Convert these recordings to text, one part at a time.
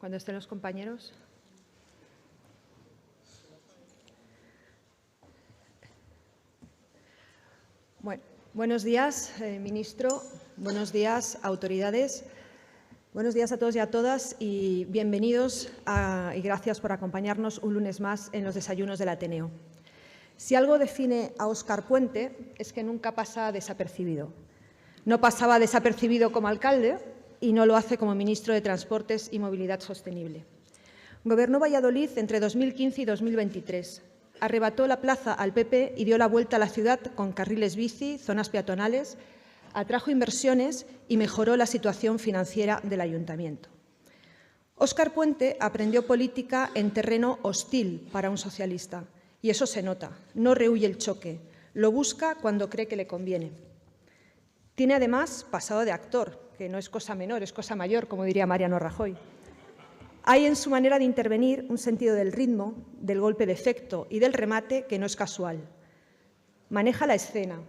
Cuando estén los compañeros. Bueno, buenos días, ministro. Buenos días, autoridades. Buenos días a todos y a todas y bienvenidos y gracias por acompañarnos un lunes más en los desayunos del Ateneo. Si algo define a Óscar Puente es que nunca pasa desapercibido. No pasaba desapercibido como alcalde y no lo hace como ministro de Transportes y Movilidad Sostenible. Gobernó Valladolid entre 2015 y 2023. Arrebató la plaza al PP y dio la vuelta a la ciudad con carriles bici, zonas peatonales, atrajo inversiones y mejoró la situación financiera del ayuntamiento. Óscar Puente aprendió política en terreno hostil para un socialista y eso se nota, no rehúye el choque, lo busca cuando cree que le conviene. Tiene además pasado de actor, que no es cosa menor, es cosa mayor, como diría Mariano Rajoy. Hay en su manera de intervenir un sentido del ritmo, del golpe de efecto y del remate que no es casual. Maneja la escena,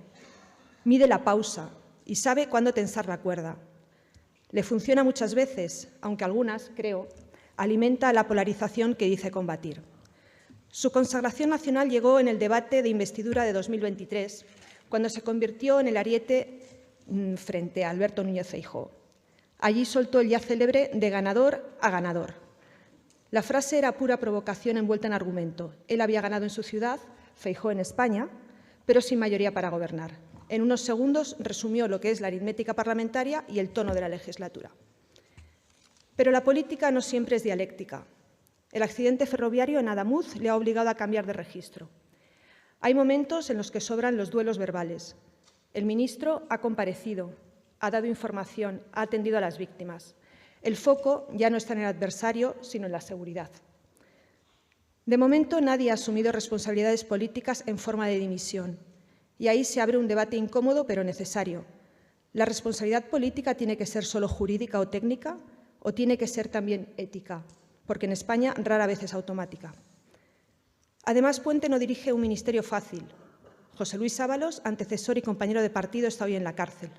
mide la pausa y sabe cuándo tensar la cuerda. Le funciona muchas veces, aunque algunas, creo, alimenta la polarización que dice combatir. Su consagración nacional llegó en el debate de investidura de 2023, cuando se convirtió en el ariete frente a Alberto Núñez Feijóo. Allí soltó el ya célebre de ganador a ganador. La frase era pura provocación envuelta en argumento. Él había ganado en su ciudad, Feijóo en España, pero sin mayoría para gobernar. En unos segundos resumió lo que es la aritmética parlamentaria y el tono de la legislatura. Pero la política no siempre es dialéctica. El accidente ferroviario en Adamuz le ha obligado a cambiar de registro. Hay momentos en los que sobran los duelos verbales. El ministro ha comparecido, ha dado información, ha atendido a las víctimas. El foco ya no está en el adversario, sino en la seguridad. De momento, nadie ha asumido responsabilidades políticas en forma de dimisión. Y ahí se abre un debate incómodo, pero necesario. ¿La responsabilidad política tiene que ser solo jurídica o técnica o tiene que ser también ética? Porque en España rara vez es automática. Además, Puente no dirige un ministerio fácil. José Luis Ábalos, antecesor y compañero de partido, está hoy en la cárcel.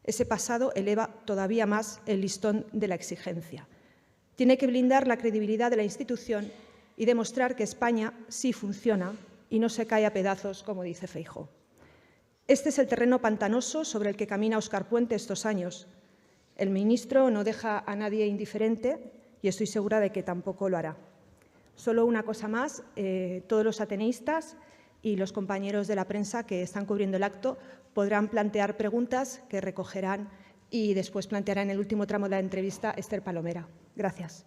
Ese pasado eleva todavía más el listón de la exigencia. Tiene que blindar la credibilidad de la institución y demostrar que España sí funciona y no se cae a pedazos, como dice Feijóo. Este es el terreno pantanoso sobre el que camina Óscar Puente estos años. El ministro no deja a nadie indiferente y estoy segura de que tampoco lo hará. Solo una cosa más, todos los ateneístas y los compañeros de la prensa que están cubriendo el acto podrán plantear preguntas que recogerán y después planteará en el último tramo de la entrevista Esther Palomera. Gracias.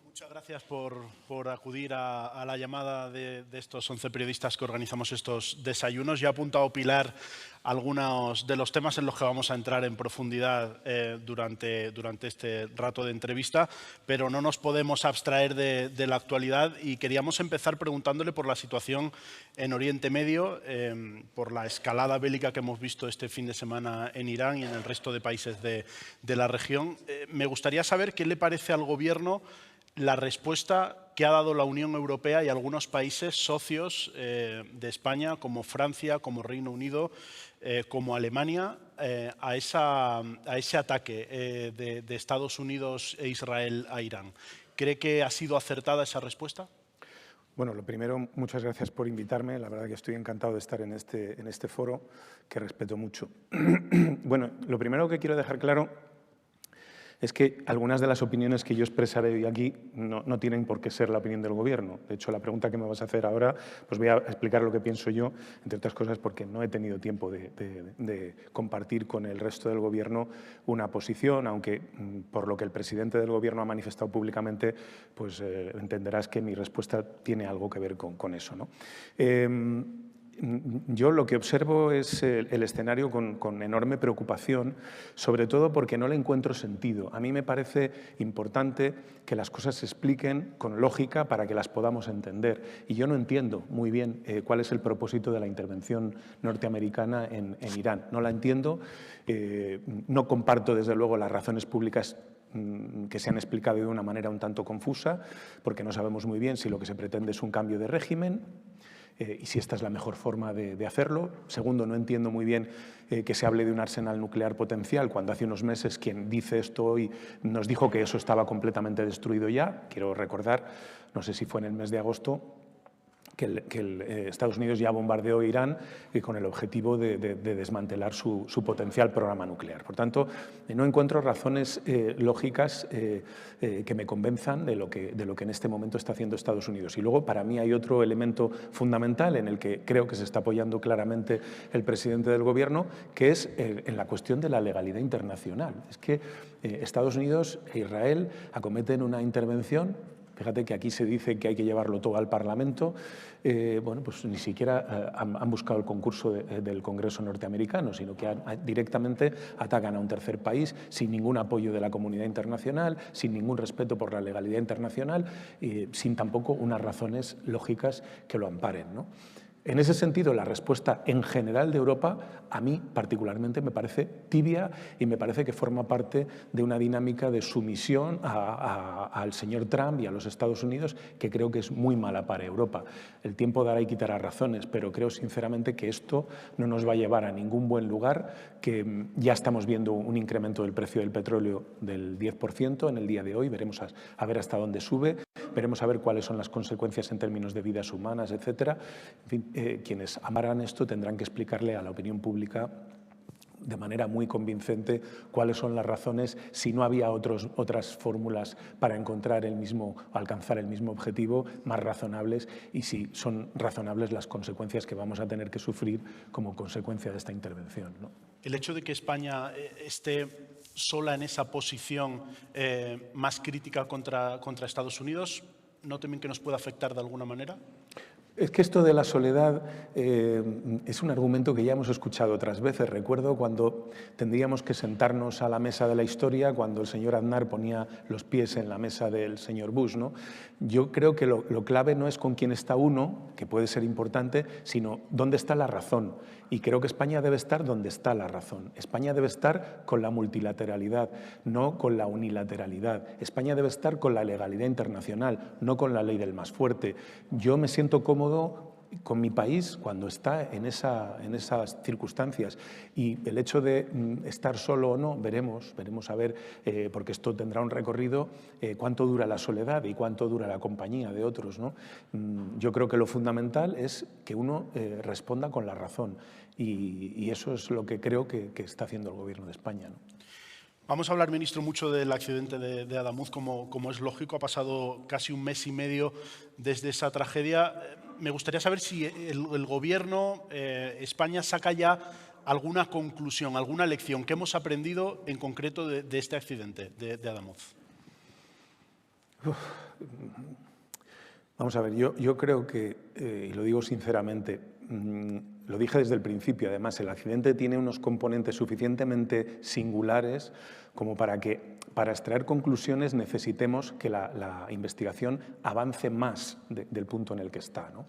Muchas gracias por acudir a la llamada de estos 11 periodistas que organizamos estos desayunos. Ya ha apuntado Pilar algunos de los temas en los que vamos a entrar en profundidad durante este rato de entrevista, pero no nos podemos abstraer de la actualidad y queríamos empezar preguntándole por la situación en Oriente Medio, por la escalada bélica que hemos visto este fin de semana en Irán y en el resto de países de la región. Me gustaría saber qué le parece al Gobierno la respuesta que ha dado la Unión Europea y algunos países socios de España, como Francia, como Reino Unido, como Alemania, a ese ataque de Estados Unidos e Israel a Irán. ¿Cree que ha sido acertada esa respuesta? Bueno, lo primero, muchas gracias por invitarme. La verdad que estoy encantado de estar en este foro, que respeto mucho. Bueno, lo primero que quiero dejar claro es que algunas de las opiniones que yo expresaré hoy aquí no tienen por qué ser la opinión del Gobierno. De hecho, la pregunta que me vas a hacer ahora, pues voy a explicar lo que pienso yo, entre otras cosas porque no he tenido tiempo de compartir con el resto del Gobierno una posición, aunque por lo que el presidente del Gobierno ha manifestado públicamente, pues entenderás que mi respuesta tiene algo que ver con eso, ¿no? Yo lo que observo es el escenario con enorme preocupación, sobre todo porque no le encuentro sentido. A mí me parece importante que las cosas se expliquen con lógica para que las podamos entender. Y yo no entiendo muy bien cuál es el propósito de la intervención norteamericana en Irán. No la entiendo, no comparto desde luego las razones públicas que se han explicado de una manera un tanto confusa, porque no sabemos muy bien si lo que se pretende es un cambio de régimen, y si esta es la mejor forma de hacerlo. Segundo, no entiendo muy bien que se hable de un arsenal nuclear potencial cuando hace unos meses quien dice esto hoy nos dijo que eso estaba completamente destruido ya. Quiero recordar, no sé si fue en el mes de agosto, que Estados Unidos ya bombardeó Irán con el objetivo de desmantelar su potencial programa nuclear. Por tanto, no encuentro razones lógicas que me convenzan de lo que en este momento está haciendo Estados Unidos. Y luego, para mí, hay otro elemento fundamental en el que creo que se está apoyando claramente el presidente del Gobierno, que es en la cuestión de la legalidad internacional. Es que Estados Unidos e Israel acometen una intervención. Fíjate que aquí se dice que hay que llevarlo todo al Parlamento. Bueno, pues ni siquiera han buscado el concurso del Congreso norteamericano, sino que directamente atacan a un tercer país sin ningún apoyo de la comunidad internacional, sin ningún respeto por la legalidad internacional y sin tampoco unas razones lógicas que lo amparen, ¿no? En ese sentido, la respuesta en general de Europa, a mí particularmente, me parece tibia y me parece que forma parte de una dinámica de sumisión al señor Trump y a los Estados Unidos que creo que es muy mala para Europa. El tiempo dará y quitará razones, pero creo sinceramente que esto no nos va a llevar a ningún buen lugar, que ya estamos viendo un incremento del precio del petróleo del 10% en el día de hoy, veremos a ver hasta dónde sube. Veremos a ver cuáles son las consecuencias en términos de vidas humanas, etcétera. En fin, quienes amaran esto tendrán que explicarle a la opinión pública de manera muy convincente cuáles son las razones, si no había otras fórmulas para encontrar alcanzar el mismo objetivo, más razonables, y si son razonables las consecuencias que vamos a tener que sufrir como consecuencia de esta intervención, ¿no? El hecho de que España esté sola en esa posición más crítica contra Estados Unidos, ¿no temen que nos pueda afectar de alguna manera? Es que esto de la soledad es un argumento que ya hemos escuchado otras veces. Recuerdo cuando tendríamos que sentarnos a la mesa de la historia, cuando el señor Aznar ponía los pies en la mesa del señor Bush, ¿no? Yo creo que lo clave no es con quién está uno, que puede ser importante, sino dónde está la razón. Y creo que España debe estar donde está la razón. España debe estar con la multilateralidad, no con la unilateralidad. España debe estar con la legalidad internacional, no con la ley del más fuerte. Yo me siento cómodo con mi país cuando está en esas circunstancias, y el hecho de estar solo o no, veremos a ver, porque esto tendrá un recorrido, cuánto dura la soledad y cuánto dura la compañía de otros, ¿no? Yo creo que lo fundamental es que uno responda con la razón, y eso es lo que creo que está haciendo el Gobierno de España, ¿no? Vamos a hablar, ministro, mucho del accidente de Adamuz, como es lógico. Ha pasado casi un mes y medio desde esa tragedia. Me gustaría saber si el Gobierno, España, saca ya alguna conclusión, alguna lección que hemos aprendido en concreto de este accidente de Adamuz. Vamos a ver, yo creo que, y lo digo sinceramente, lo dije desde el principio, además, el accidente tiene unos componentes suficientemente singulares como para extraer conclusiones necesitemos que la investigación avance más del punto en el que está, ¿no?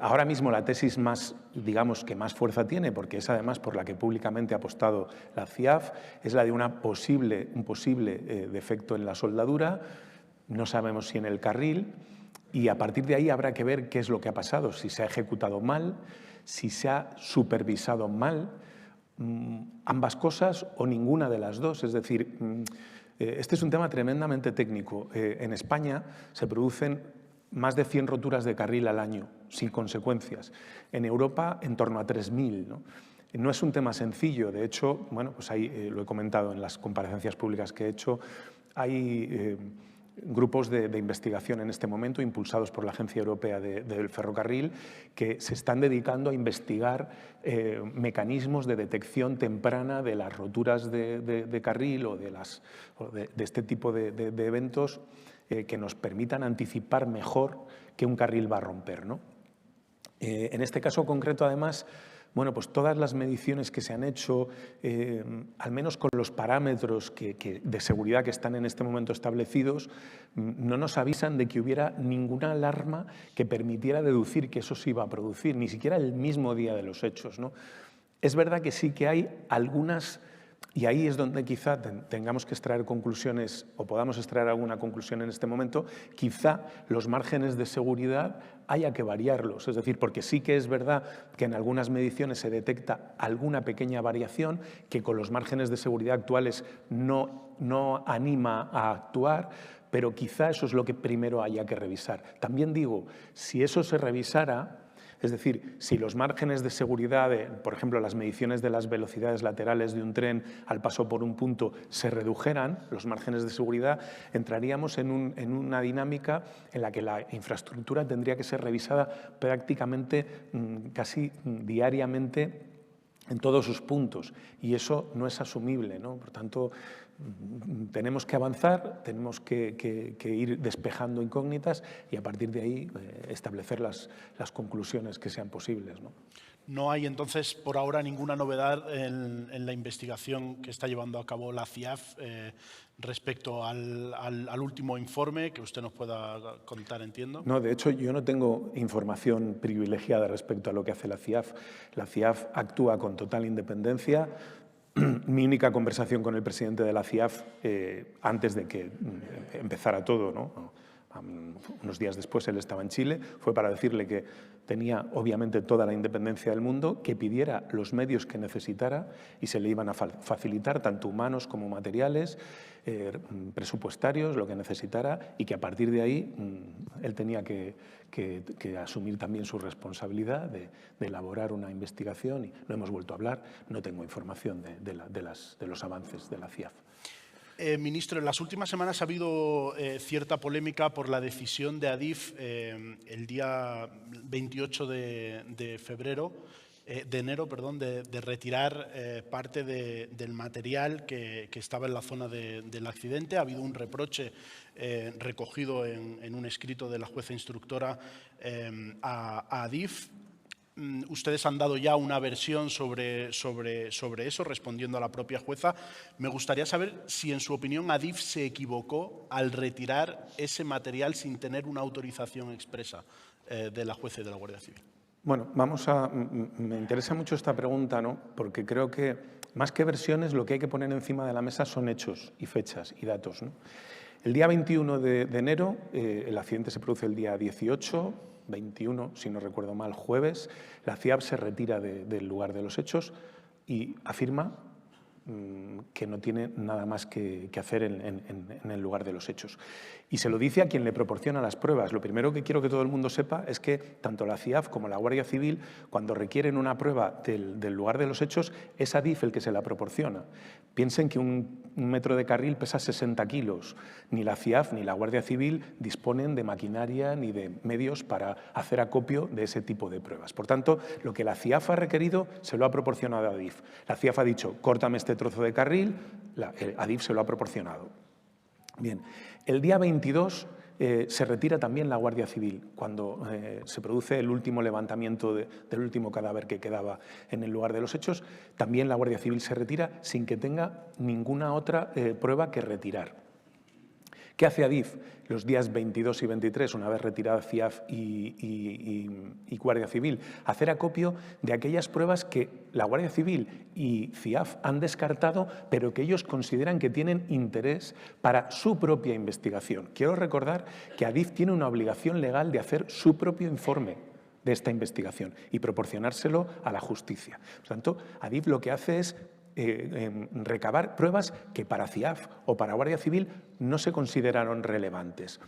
Ahora mismo la tesis digamos que más fuerza tiene, porque es además por la que públicamente ha apostado la CIAF, es la de un posible defecto en la soldadura, no sabemos si en el carril, y a partir de ahí habrá que ver qué es lo que ha pasado, si se ha ejecutado mal, si se ha supervisado mal, ambas cosas o ninguna de las dos. Es decir, este es un tema tremendamente técnico. En España se producen más de 100 roturas de carril al año, sin consecuencias. En Europa, en torno a 3.000, ¿no? No es un tema sencillo. De hecho, bueno, pues ahí, lo he comentado en las comparecencias públicas que he hecho, hay grupos de investigación en este momento, impulsados por la Agencia Europea del Ferrocarril, que se están dedicando a investigar mecanismos de detección temprana de las roturas de carril o de este tipo de eventos que nos permitan anticipar mejor que un carril va a romper, ¿no? En este caso concreto, además, bueno, pues todas las mediciones que se han hecho, al menos con los parámetros de seguridad que están en este momento establecidos, no nos avisan de que hubiera ninguna alarma que permitiera deducir que eso se iba a producir, ni siquiera el mismo día de los hechos, ¿no? Es verdad que sí que hay algunas Y ahí es donde quizá tengamos que extraer conclusiones o podamos extraer alguna conclusión en este momento. Quizá los márgenes de seguridad haya que variarlos. Es decir, porque sí que es verdad que en algunas mediciones se detecta alguna pequeña variación que con los márgenes de seguridad actuales no anima a actuar, pero quizá eso es lo que primero haya que revisar. También digo, si eso se revisara, es decir, si los márgenes de seguridad, por ejemplo, las mediciones de las velocidades laterales de un tren al paso por un punto se redujeran, los márgenes de seguridad, entraríamos en una dinámica en la que la infraestructura tendría que ser revisada prácticamente casi diariamente en todos sus puntos, y eso no es asumible, ¿no? Por tanto, tenemos que avanzar, tenemos que ir despejando incógnitas y a partir de ahí establecer las conclusiones que sean posibles, ¿no? No hay entonces por ahora ninguna novedad en la investigación que está llevando a cabo la CIAF respecto al último informe que usted nos pueda contar, entiendo. No, de hecho yo no tengo información privilegiada respecto a lo que hace la CIAF. La CIAF actúa con total independencia. Mi única conversación con el presidente de la CIAF antes de que empezara todo, ¿no? Unos días después él estaba en Chile, fue para decirle que tenía obviamente toda la independencia del mundo, que pidiera los medios que necesitara y se le iban a facilitar tanto humanos como materiales, presupuestarios, lo que necesitara, y que a partir de ahí él tenía que asumir también su responsabilidad de elaborar una investigación, y no hemos vuelto a hablar, no tengo información de los avances de la CIAF. Ministro, en las últimas semanas ha habido cierta polémica por la decisión de Adif el día 28 de enero, de retirar parte del material que estaba en la zona del accidente. Ha habido un reproche recogido en un escrito de la jueza instructora a Adif. Ustedes han dado ya una versión sobre eso, respondiendo a la propia jueza. Me gustaría saber si, en su opinión, Adif se equivocó al retirar ese material sin tener una autorización expresa de la jueza y de la Guardia Civil. Bueno, me interesa mucho esta pregunta, ¿no? Porque creo que, más que versiones, lo que hay que poner encima de la mesa son hechos y fechas y datos, ¿no? El día 21 de enero, el accidente se produce el día 18, 21, si no recuerdo mal, jueves, la CIAF se retira del lugar de los hechos y afirma que no tiene nada más que hacer en el lugar de los hechos. Y se lo dice a quien le proporciona las pruebas. Lo primero que quiero que todo el mundo sepa es que tanto la CIAF como la Guardia Civil, cuando requieren una prueba del lugar de los hechos, es Adif el que se la proporciona. Piensen que un metro de carril pesa 60 kilos. Ni la CIAF ni la Guardia Civil disponen de maquinaria ni de medios para hacer acopio de ese tipo de pruebas. Por tanto, lo que la CIAF ha requerido se lo ha proporcionado a Adif. La CIAF ha dicho, córtame este trozo de carril, Adif se lo ha proporcionado. Bien, el día 22 se retira también la Guardia Civil, cuando se produce el último levantamiento del último cadáver que quedaba en el lugar de los hechos. También la Guardia Civil se retira sin que tenga ninguna otra prueba que retirar. ¿Qué hace Adif los días 22 y 23, una vez retirada CIAF y Guardia Civil? Hacer acopio de aquellas pruebas que la Guardia Civil y CIAF han descartado, pero que ellos consideran que tienen interés para su propia investigación. Quiero recordar que Adif tiene una obligación legal de hacer su propio informe de esta investigación y proporcionárselo a la justicia. Por tanto, Adif lo que hace es recabar pruebas que para CIAF o para Guardia Civil no se consideraron relevantes.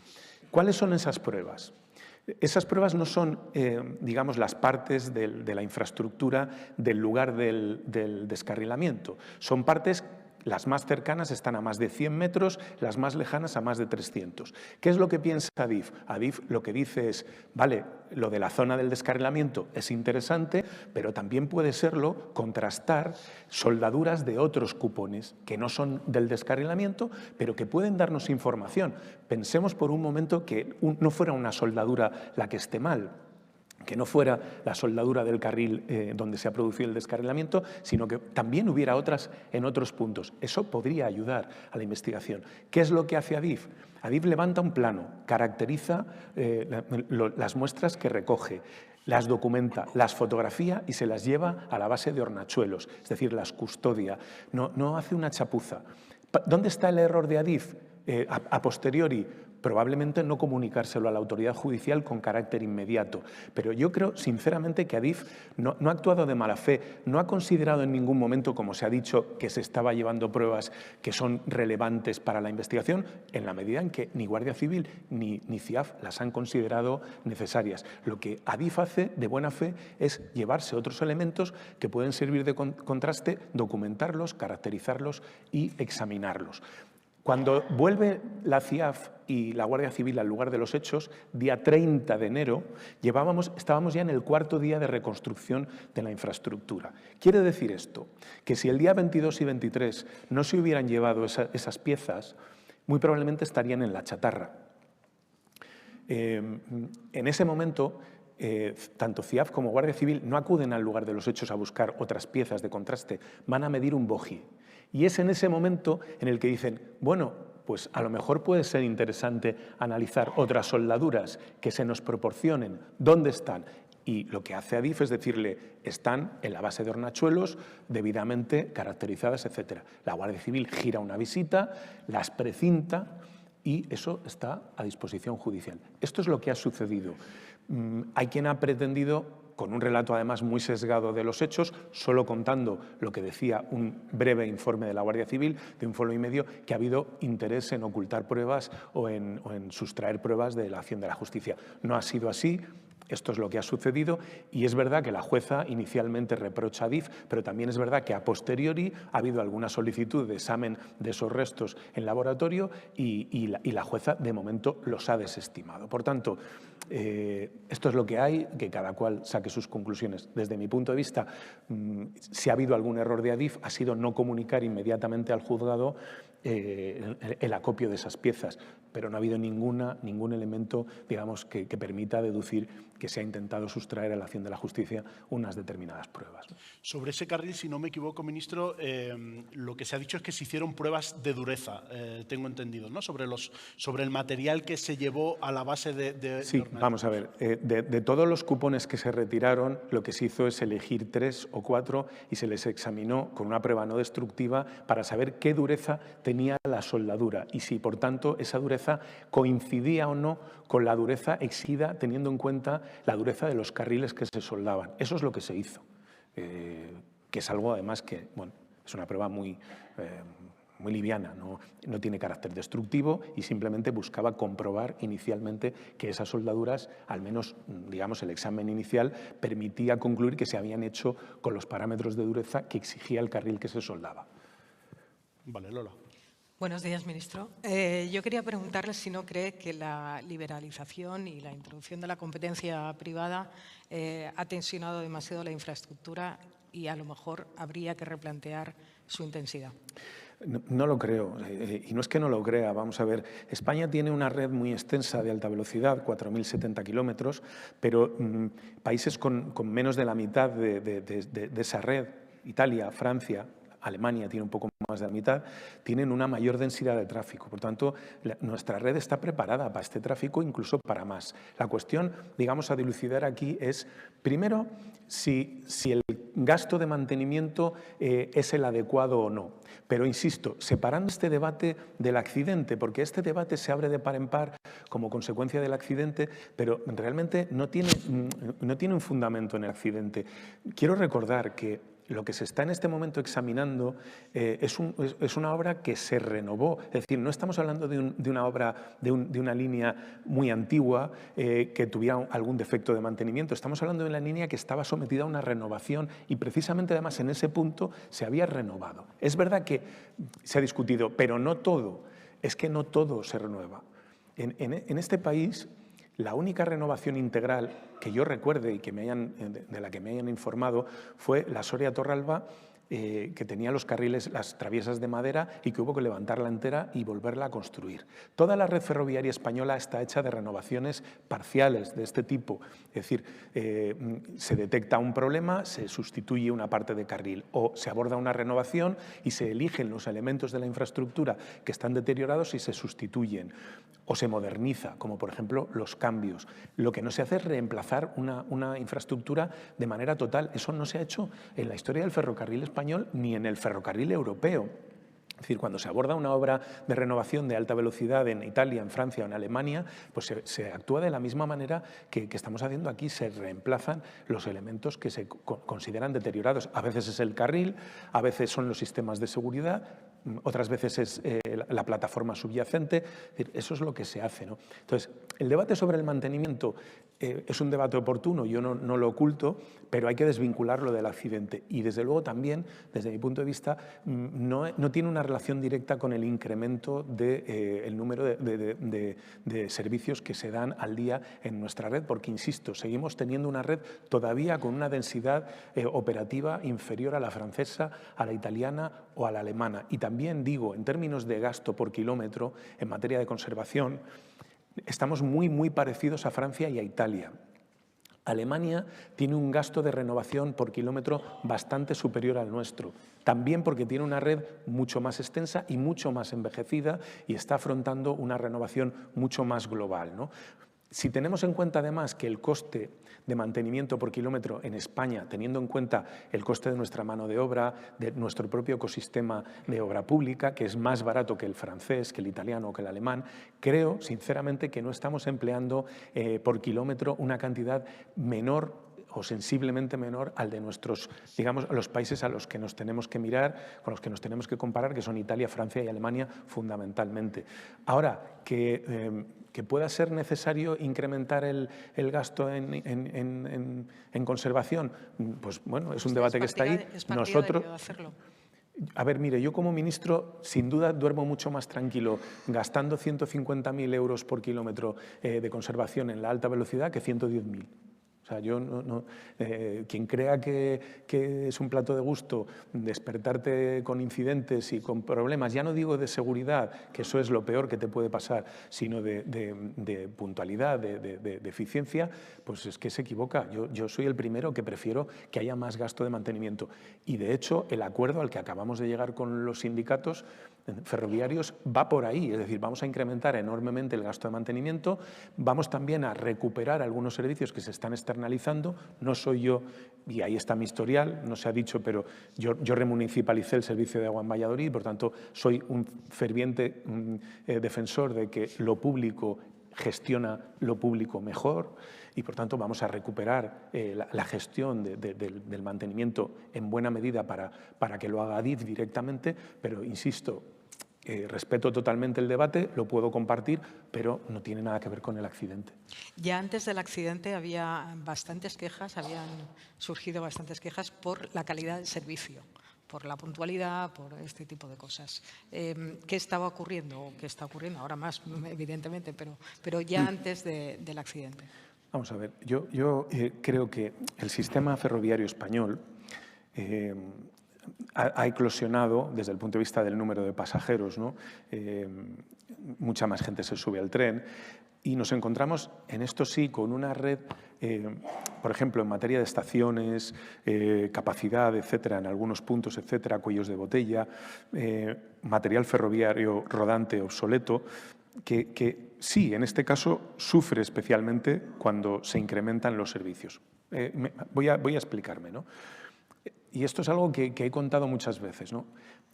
¿Cuáles son esas pruebas? Esas pruebas no son, digamos, las partes de la infraestructura del lugar del descarrilamiento. Son partes, las más cercanas están a más de 100 metros, las más lejanas a más de 300. ¿Qué es lo que piensa Adif? Adif lo que dice es, vale, lo de la zona del descarrilamiento es interesante, pero también puede serlo contrastar soldaduras de otros cupones que no son del descarrilamiento, pero que pueden darnos información. Pensemos por un momento que no fuera una soldadura la que esté mal. que no fuera la soldadura del carril donde se ha producido el descarrilamiento, sino que también hubiera otras en otros puntos. Eso podría ayudar a la investigación. ¿Qué es lo que hace Adif? Adif levanta un plano, caracteriza las muestras que recoge, las documenta, las fotografía y se las lleva a la base de hornachuelos, es decir, las custodia. No hace una chapuza. ¿Dónde está el error de Adif? A posteriori, probablemente no comunicárselo a la autoridad judicial con carácter inmediato. Pero yo creo, sinceramente, que Adif no ha actuado de mala fe, no ha considerado en ningún momento, como se ha dicho, que se estaba llevando pruebas que son relevantes para la investigación, en la medida en que ni Guardia Civil ni CIAF las han considerado necesarias. Lo que Adif hace de buena fe es llevarse otros elementos que pueden servir de contraste, documentarlos, caracterizarlos y examinarlos. Cuando vuelve la CIAF y la Guardia Civil al lugar de los hechos, día 30 de enero, estábamos ya en el cuarto día de reconstrucción de la infraestructura. Quiere decir esto, que si el día 22 y 23 no se hubieran llevado esas piezas, muy probablemente estarían en la chatarra. En ese momento, tanto CIAF como Guardia Civil no acuden al lugar de los hechos a buscar otras piezas de contraste, van a medir un bogie. Y es en ese momento en el que dicen, bueno, pues a lo mejor puede ser interesante analizar otras soldaduras que se nos proporcionen, dónde están. Y lo que hace Adif es decirle, están en la base de hornachuelos, debidamente caracterizadas, etc. La Guardia Civil gira una visita, las precinta y eso está a disposición judicial. Esto es lo que ha sucedido. Hay quien ha pretendido, con un relato además muy sesgado de los hechos, solo contando lo que decía un breve informe de la Guardia Civil, de un folio y medio, que ha habido interés en ocultar pruebas o en sustraer pruebas de la acción de la justicia. No ha sido así. Esto es lo que ha sucedido y es verdad que la jueza inicialmente reprocha a Adif, pero también es verdad que a posteriori ha habido alguna solicitud de examen de esos restos en laboratorio y la jueza de momento los ha desestimado. Por tanto, esto es lo que hay, que cada cual saque sus conclusiones. Desde mi punto de vista, si ha habido algún error de Adif, ha sido no comunicar inmediatamente al juzgado el acopio de esas piezas, pero no ha habido ningún elemento, digamos, que permita deducir que se ha intentado sustraer a la acción de la justicia unas determinadas pruebas. Sobre ese carril, si no me equivoco, ministro, lo que se ha dicho es que se hicieron pruebas de dureza, tengo entendido, ¿no? Sobre el material que se llevó a la base de Sí, vamos a ver. De todos los cupones que se retiraron, lo que se hizo es elegir 3 o 4 y se les examinó con una prueba no destructiva para saber qué dureza tenía la soldadura y si, por tanto, esa dureza coincidía o no con la dureza exigida teniendo en cuenta la dureza de los carriles que se soldaban. Eso es lo que se hizo, que es algo además que, bueno, es una prueba muy liviana, no tiene carácter destructivo y simplemente buscaba comprobar inicialmente que esas soldaduras, al menos, digamos, el examen inicial, permitía concluir que se habían hecho con los parámetros de dureza que exigía el carril que se soldaba. Vale, Lola. Buenos días, ministro. Yo quería preguntarle si no cree que la liberalización y la introducción de la competencia privada ha tensionado demasiado la infraestructura y a lo mejor habría que replantear su intensidad. No lo creo, y no es que no lo crea. Vamos a ver, España tiene una red muy extensa de alta velocidad, 4.070 kilómetros, pero países con menos de la mitad de esa red, Italia, Francia, Alemania tiene un poco más de la mitad, tienen una mayor densidad de tráfico. Por tanto, nuestra red está preparada para este tráfico, incluso para más. La cuestión, digamos, a dilucidar aquí es, primero, si el gasto de mantenimiento es el adecuado o no. Pero, insisto, separando este debate del accidente, porque este debate se abre de par en par como consecuencia del accidente, pero realmente no tiene un fundamento en el accidente. Quiero recordar que lo que se está en este momento examinando es una obra que se renovó. Es decir, no estamos hablando de una obra, de una línea muy antigua que tuviera algún defecto de mantenimiento. Estamos hablando de una línea que estaba sometida a una renovación y precisamente además en ese punto se había renovado. Es verdad que se ha discutido, pero no todo. Es que no todo se renueva. En este país, la única renovación integral que yo recuerde y de la que me hayan informado fue la Soria-Torralba que tenía los carriles, las traviesas de madera y que hubo que levantarla entera y volverla a construir. Toda la red ferroviaria española está hecha de renovaciones parciales de este tipo. Es decir, se detecta un problema, se sustituye una parte de carril o se aborda una renovación y se eligen los elementos de la infraestructura que están deteriorados y se sustituyen o se moderniza, como por ejemplo los cambios. Lo que no se hace es reemplazar una infraestructura de manera total. Eso no se ha hecho en la historia del ferrocarril español ni en el ferrocarril europeo. Es decir, cuando se aborda una obra de renovación de alta velocidad en Italia, en Francia o en Alemania, pues se actúa de la misma manera que estamos haciendo aquí. Se reemplazan los elementos que se consideran deteriorados. A veces es el carril, a veces son los sistemas de seguridad, otras veces es la plataforma subyacente. Es decir, eso es lo que se hace, ¿no? Entonces, el debate sobre el mantenimiento es un debate oportuno, yo no lo oculto, pero hay que desvincularlo del accidente. Y desde luego también, desde mi punto de vista, no tiene una relación directa con el incremento del número de servicios que se dan al día en nuestra red, porque, insisto, seguimos teniendo una red todavía con una densidad operativa inferior a la francesa, a la italiana o a la alemana. Y también digo, en términos de gasto por kilómetro, en materia de conservación, estamos muy parecidos a Francia y a Italia. Alemania tiene un gasto de renovación por kilómetro bastante superior al nuestro, también porque tiene una red mucho más extensa y mucho más envejecida y está afrontando una renovación mucho más global, ¿no? Si tenemos en cuenta además que el coste de mantenimiento por kilómetro en España, teniendo en cuenta el coste de nuestra mano de obra, de nuestro propio ecosistema de obra pública, que es más barato que el francés, que el italiano o que el alemán, creo sinceramente que no estamos empleando por kilómetro una cantidad menor o sensiblemente menor al de nuestros, digamos, los países a los que nos tenemos que mirar, con los que nos tenemos que comparar, que son Italia, Francia y Alemania fundamentalmente. Ahora, que pueda ser necesario incrementar el gasto en conservación, pues bueno, es un debate que está ahí. Nosotros, hacerlo. A ver, mire, yo como ministro sin duda duermo mucho más tranquilo gastando 150.000 euros por kilómetro de conservación en la alta velocidad que 110.000. O sea, yo quien crea que es un plato de gusto despertarte con incidentes y con problemas, ya no digo de seguridad, que eso es lo peor que te puede pasar, sino de puntualidad, de eficiencia, pues es que se equivoca. Yo soy el primero que prefiero que haya más gasto de mantenimiento. Y de hecho, el acuerdo al que acabamos de llegar con los sindicatos ferroviarios va por ahí, es decir, vamos a incrementar enormemente el gasto de mantenimiento, vamos también a recuperar algunos servicios que se están externalizando. No soy yo, y ahí está mi historial, no se ha dicho, pero yo remunicipalicé el servicio de agua en Valladolid, por tanto soy un ferviente defensor de que lo público gestiona lo público mejor y, por tanto, vamos a recuperar la gestión del mantenimiento en buena medida para que lo haga Adif directamente, pero, insisto, respeto totalmente el debate, lo puedo compartir, pero no tiene nada que ver con el accidente. Ya antes del accidente había bastantes quejas, habían surgido bastantes quejas por la calidad del servicio, por la puntualidad, por este tipo de cosas. ¿Qué estaba ocurriendo o qué está ocurriendo? Ahora más, evidentemente, pero ya antes del accidente. Vamos a ver, yo creo que el sistema ferroviario español ha eclosionado desde el punto de vista del número de pasajeros, ¿no? Mucha más gente se sube al tren y nos encontramos, en esto sí, con una red, por ejemplo, en materia de estaciones, capacidad, etcétera, en algunos puntos, etcétera, cuellos de botella, material ferroviario rodante obsoleto, que sí, en este caso, sufre especialmente cuando se incrementan los servicios. Voy a explicarme, ¿no? Y esto es algo que he contado muchas veces, ¿no?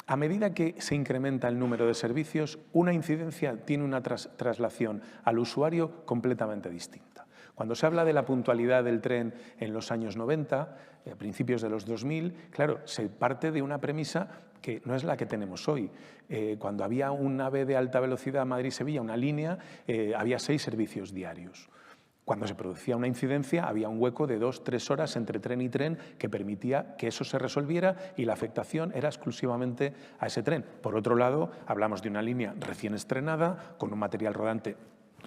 A medida que se incrementa el número de servicios, una incidencia tiene una traslación al usuario completamente distinta. Cuando se habla de la puntualidad del tren en los años 90, a principios de los 2000, claro, se parte de una premisa que no es la que tenemos hoy. Cuando había un AVE de alta velocidad Madrid-Sevilla, una línea, había 6 servicios diarios. Cuando se producía una incidencia, había un hueco de 2-3 horas entre tren y tren que permitía que eso se resolviera y la afectación era exclusivamente a ese tren. Por otro lado, hablamos de una línea recién estrenada, con un material rodante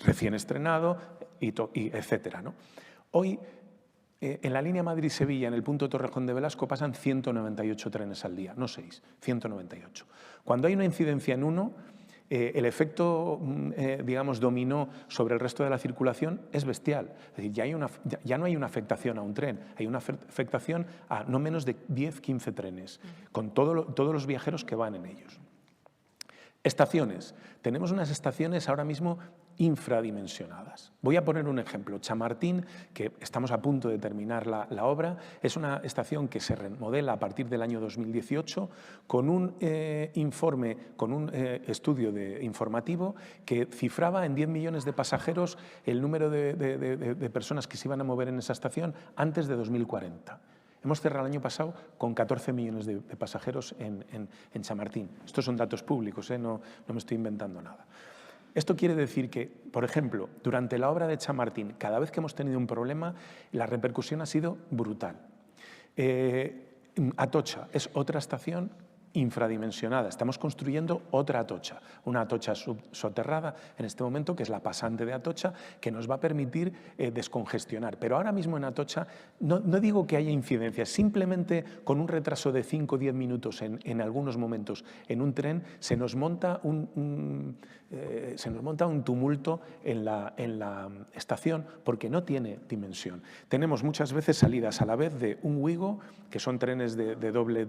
recién estrenado, y etcétera, ¿no? Hoy En la línea Madrid-Sevilla, en el punto Torrejón de Velasco, pasan 198 trenes al día, no 6, 198. Cuando hay una incidencia en uno, el efecto, digamos, dominó sobre el resto de la circulación es bestial. Es decir, ya no hay una afectación a un tren, hay una afectación a no menos de 10, 15 trenes, con todos los viajeros que van en ellos. Estaciones. Tenemos unas estaciones ahora mismo infradimensionadas. Voy a poner un ejemplo. Chamartín, que estamos a punto de terminar la obra, es una estación que se remodela a partir del año 2018 con un informe, con un estudio informativo que cifraba en 10 millones de pasajeros el número de personas que se iban a mover en esa estación antes de 2040. Hemos cerrado el año pasado con 14 millones de pasajeros en Chamartín. Estos son datos públicos, no me estoy inventando nada. Esto quiere decir que, por ejemplo, durante la obra de Chamartín, cada vez que hemos tenido un problema, la repercusión ha sido brutal. Atocha es otra estación infradimensionada. Estamos construyendo otra Atocha, una Atocha soterrada en este momento, que es la pasante de Atocha, que nos va a permitir descongestionar. Pero ahora mismo en Atocha no digo que haya incidencias, simplemente con un retraso de 5 o 10 minutos en algunos momentos en un tren se nos monta un tumulto en la estación porque no tiene dimensión. Tenemos muchas veces salidas a la vez de un Ouigo, que son trenes de doble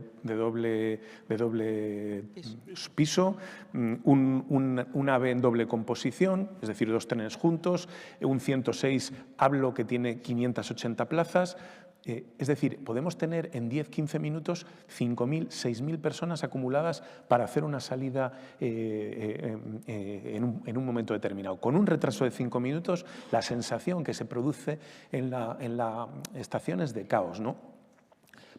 piso, un AVE en doble composición, es decir, 2 trenes juntos, un 106 hablo que tiene 580 plazas. Es decir, podemos tener en 10-15 minutos 5.000, 6.000 personas acumuladas para hacer una salida en un momento determinado. Con un retraso de 5 minutos, la sensación que se produce en la estación es de caos, ¿no?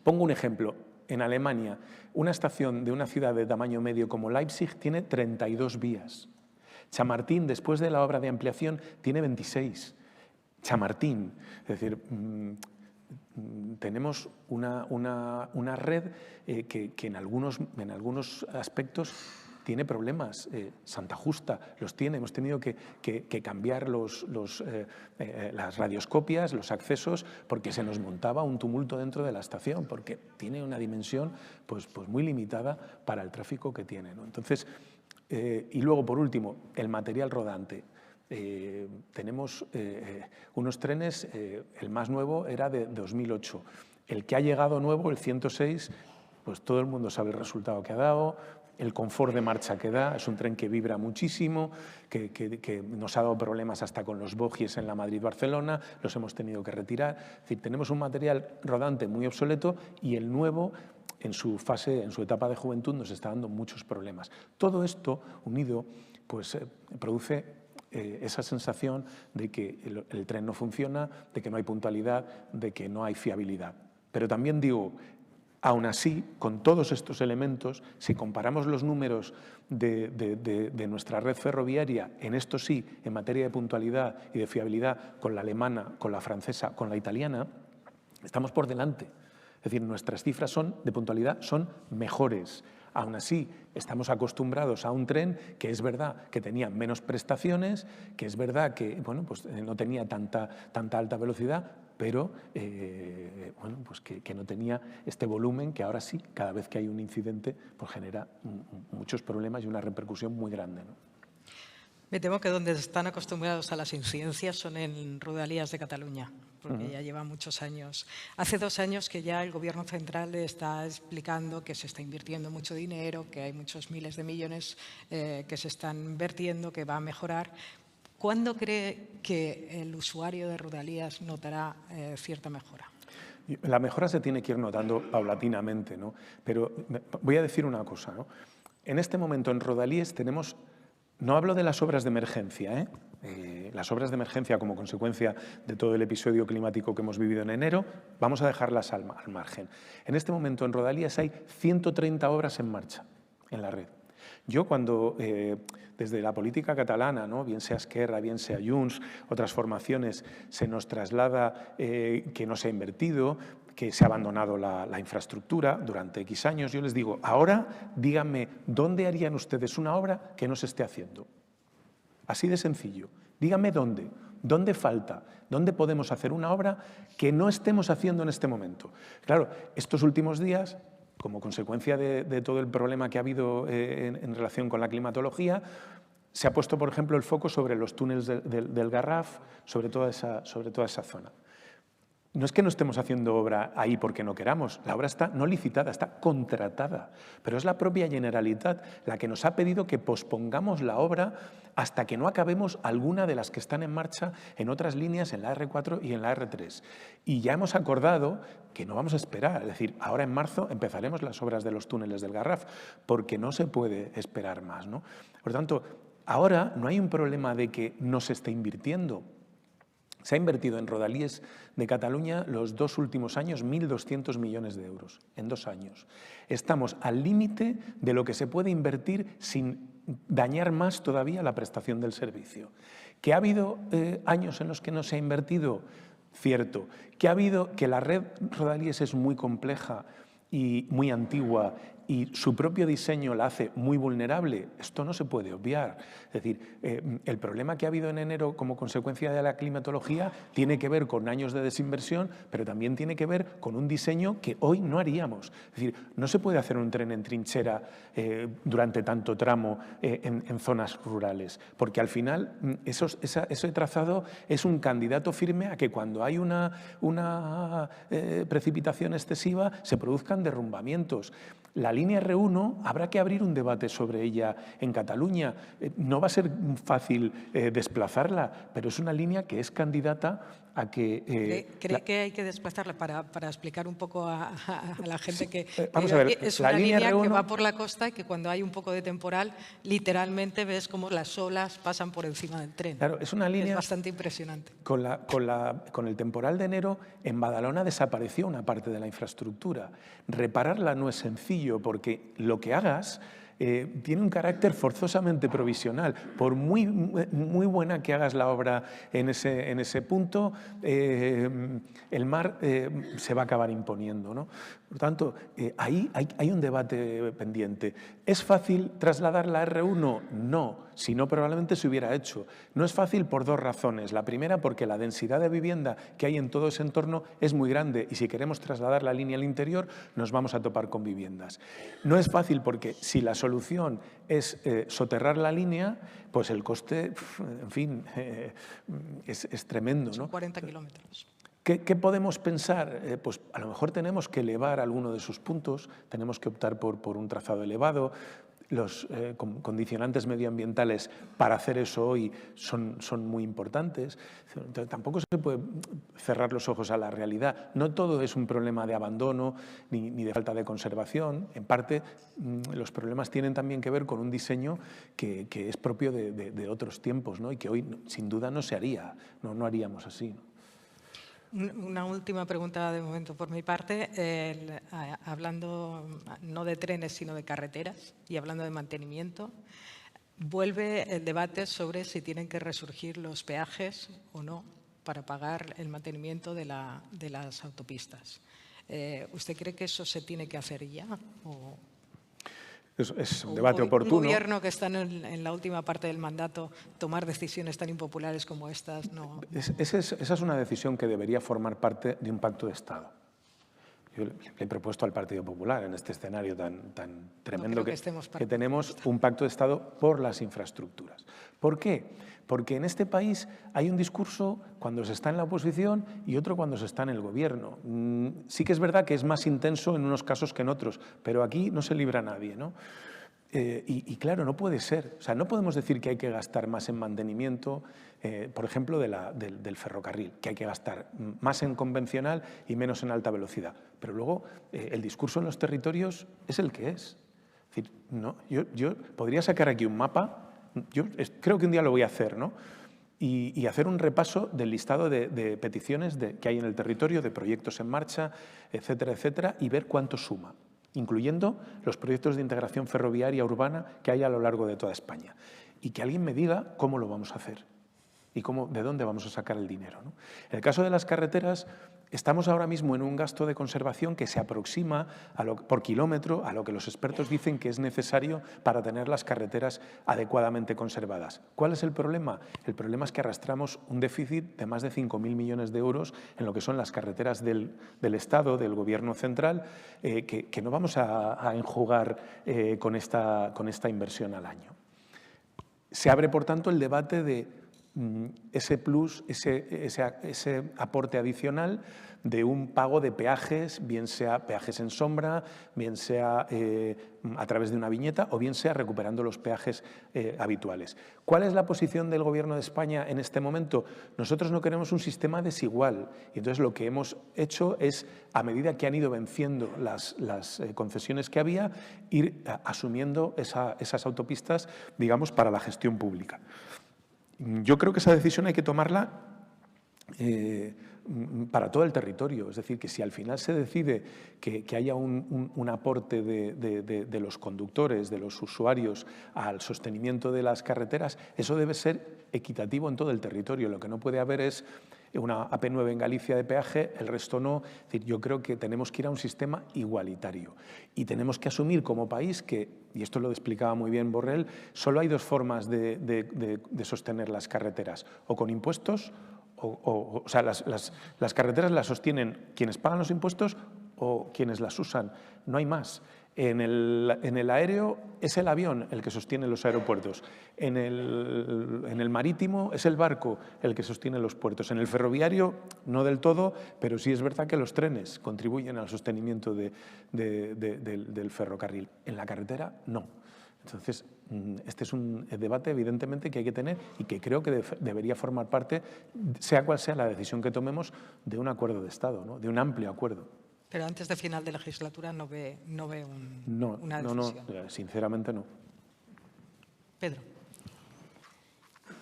Pongo un ejemplo. En Alemania, una estación de una ciudad de tamaño medio como Leipzig tiene 32 vías. Chamartín, después de la obra de ampliación, tiene 26. Chamartín, es decir, tenemos una red que en algunos aspectos tiene problemas. Santa Justa los tiene. Hemos tenido que cambiar las radioscopias, los accesos, porque se nos montaba un tumulto dentro de la estación, porque tiene una dimensión pues muy limitada para el tráfico que tiene, ¿no? Entonces, y luego, por último, el material rodante. Tenemos unos trenes, el más nuevo era de 2008. El que ha llegado nuevo, el 106, pues todo el mundo sabe el resultado que ha dado, el confort de marcha que da, es un tren que vibra muchísimo, que nos ha dado problemas hasta con los bogies en la Madrid-Barcelona, los hemos tenido que retirar. Es decir, tenemos un material rodante muy obsoleto y el nuevo, en su etapa de juventud, nos está dando muchos problemas. Todo esto unido pues produce esa sensación de que el tren no funciona, de que no hay puntualidad, de que no hay fiabilidad. Pero también digo, aún así, con todos estos elementos, si comparamos los números de nuestra red ferroviaria, en esto sí, en materia de puntualidad y de fiabilidad, con la alemana, con la francesa, con la italiana, estamos por delante. Es decir, nuestras cifras de puntualidad son mejores. Aún así, estamos acostumbrados a un tren que es verdad que tenía menos prestaciones, que es verdad que pues no tenía tanta alta velocidad, pero pues que no tenía este volumen que ahora sí, cada vez que hay un incidente, pues genera muchos problemas y una repercusión muy grande, ¿no? Me temo que donde están acostumbrados a las incidencias son en Rodalies de Cataluña, porque ya lleva muchos años. Hace 2 años que ya el Gobierno central está explicando que se está invirtiendo mucho dinero, que hay muchos miles de millones que se están vertiendo, que va a mejorar. ¿Cuándo cree que el usuario de Rodalies notará cierta mejora? La mejora se tiene que ir notando paulatinamente, ¿no? Pero voy a decir una cosa, ¿no? En este momento en Rodalies tenemos... No hablo de las obras de emergencia, las obras de emergencia como consecuencia de todo el episodio climático que hemos vivido en enero, vamos a dejarlas al margen. En este momento en Rodalies hay 130 obras en marcha en la red. Yo cuando, desde la política catalana, ¿no?, bien sea Esquerra, bien sea Junts, otras formaciones, se nos traslada que no se ha invertido, que se ha abandonado la infraestructura durante X años, yo les digo, ahora díganme, ¿dónde harían ustedes una obra que no se esté haciendo? Así de sencillo. Dígame dónde. ¿Dónde falta? ¿Dónde podemos hacer una obra que no estemos haciendo en este momento? Claro, estos últimos días, como consecuencia de todo el problema que ha habido en relación con la climatología, se ha puesto, por ejemplo, el foco sobre los túneles del Garraf, sobre toda esa zona. No es que no estemos haciendo obra ahí porque no queramos, la obra está no licitada, está contratada, pero es la propia Generalitat la que nos ha pedido que pospongamos la obra hasta que no acabemos alguna de las que están en marcha en otras líneas, en la R4 y en la R3. Y ya hemos acordado que no vamos a esperar, es decir, ahora en marzo empezaremos las obras de los túneles del Garraf, porque no se puede esperar más, ¿no? Por tanto, ahora no hay un problema de que no se esté invirtiendo. Se ha invertido en Rodalies de Cataluña los 2 últimos años 1.200 millones de euros, en 2 años. Estamos al límite de lo que se puede invertir sin dañar más todavía la prestación del servicio. ¿Que ha habido años en los que no se ha invertido? Cierto. ¿Que la red Rodalies es muy compleja y muy antigua y su propio diseño la hace muy vulnerable? Esto no se puede obviar. Es decir, el problema que ha habido en enero como consecuencia de la climatología tiene que ver con años de desinversión, pero también tiene que ver con un diseño que hoy no haríamos. Es decir, no se puede hacer un tren en trinchera durante tanto tramo en zonas rurales, porque al final ese trazado es un candidato firme a que cuando hay una precipitación excesiva se produzcan derrumbamientos. La línea R1 habrá que abrir un debate sobre ella en Cataluña. No va a ser fácil desplazarla, pero es una línea que es candidata a que... ¿Cree que hay que desplazarla para explicar un poco a la gente que vamos a ver, es la una línea línea R1, que va por la costa y que cuando hay un poco de temporal, literalmente ves cómo las olas pasan por encima del tren? Claro, es una línea... Es bastante impresionante. Con el temporal de enero, en Badalona desapareció una parte de la infraestructura. Repararla no es sencillo porque lo que hagas tiene un carácter forzosamente provisional. Por muy buena que hagas la obra en ese punto, el mar se va a acabar imponiendo, ¿no? Por tanto, ahí hay un debate pendiente. ¿Es fácil trasladar la R1? No, si no probablemente se hubiera hecho. No es fácil por 2 razones. La primera, porque la densidad de vivienda que hay en todo ese entorno es muy grande y si queremos trasladar la línea al interior nos vamos a topar con viviendas. No es fácil porque si la solución es soterrar la línea, pues el coste, en fin, es tremendo, ¿no? Son 40 kilómetros. ¿Qué podemos pensar? Pues a lo mejor tenemos que elevar alguno de sus puntos, tenemos que optar por un trazado elevado. Los condicionantes medioambientales para hacer eso hoy son muy importantes. Entonces, tampoco se puede cerrar los ojos a la realidad. No todo es un problema de abandono ni de falta de conservación. En parte, los problemas tienen también que ver con un diseño que es propio de otros tiempos, ¿no? Y que hoy, sin duda, no se haría, no haríamos así, ¿no? Una última pregunta de momento por mi parte, hablando no de trenes sino de carreteras y hablando de mantenimiento, vuelve el debate sobre si tienen que resurgir los peajes o no para pagar el mantenimiento de las autopistas. ¿Usted cree que eso se tiene que hacer ya? Es un debate oportuno. Un gobierno que está en la última parte del mandato, tomar decisiones tan impopulares como estas, no. Esa es una decisión que debería formar parte de un pacto de Estado. Yo le he propuesto al Partido Popular, en este escenario tan tremendo que tenemos, un pacto de Estado por las infraestructuras. ¿Por qué? Porque en este país hay un discurso cuando se está en la oposición y otro cuando se está en el gobierno. Sí que es verdad que es más intenso en unos casos que en otros, pero aquí no se libra nadie, ¿no? Y claro, no puede ser. O sea, no podemos decir que hay que gastar más en mantenimiento, por ejemplo, del ferrocarril, que hay que gastar más en convencional y menos en alta velocidad. Pero luego el discurso en los territorios es el que es. Es decir, no, yo podría sacar aquí un mapa, creo que un día lo voy a hacer, ¿no? Y hacer un repaso del listado de peticiones que hay en el territorio, de proyectos en marcha, etcétera, etcétera, y ver cuánto suma, incluyendo los proyectos de integración ferroviaria urbana que hay a lo largo de toda España. Y que alguien me diga cómo lo vamos a hacer. ¿Y de dónde vamos a sacar el dinero, ¿no? En el caso de las carreteras, estamos ahora mismo en un gasto de conservación que se aproxima por kilómetro a lo que los expertos dicen que es necesario para tener las carreteras adecuadamente conservadas. ¿Cuál es el problema? El problema es que arrastramos un déficit de más de 5.000 millones de euros en lo que son las carreteras del Estado, del Gobierno central, que no vamos a enjugar con esta inversión al año. Se abre, por tanto, el debate de ese plus, ese aporte adicional de un pago de peajes, bien sea peajes en sombra, bien sea a través de una viñeta o bien sea recuperando los peajes habituales. ¿Cuál es la posición del Gobierno de España en este momento? Nosotros no queremos un sistema desigual y entonces lo que hemos hecho es, a medida que han ido venciendo las concesiones que había, ir asumiendo esas autopistas, digamos, para la gestión pública. Yo creo que esa decisión hay que tomarla para todo el territorio. Es decir, que si al final se decide que haya un aporte de los conductores, de los usuarios al sostenimiento de las carreteras, eso debe ser equitativo en todo el territorio. Lo que no puede haber es una AP9 en Galicia de peaje, el resto no. Es decir, yo creo que tenemos que ir a un sistema igualitario y tenemos que asumir como país que, y esto lo explicaba muy bien Borrell, solo hay dos formas de sostener las carreteras, o con impuestos, o sea, las carreteras las sostienen quienes pagan los impuestos o quienes las usan, no hay más. En el aéreo es el avión el que sostiene los aeropuertos, en el marítimo es el barco el que sostiene los puertos, en el ferroviario no del todo, pero sí es verdad que los trenes contribuyen al sostenimiento del ferrocarril. En la carretera no. Entonces, este es un debate evidentemente que hay que tener y que creo que debería formar parte, sea cual sea la decisión que tomemos, de un acuerdo de Estado, ¿no? De un amplio acuerdo. Pero antes de final de legislatura no ve una decisión. No, sinceramente no. Pedro.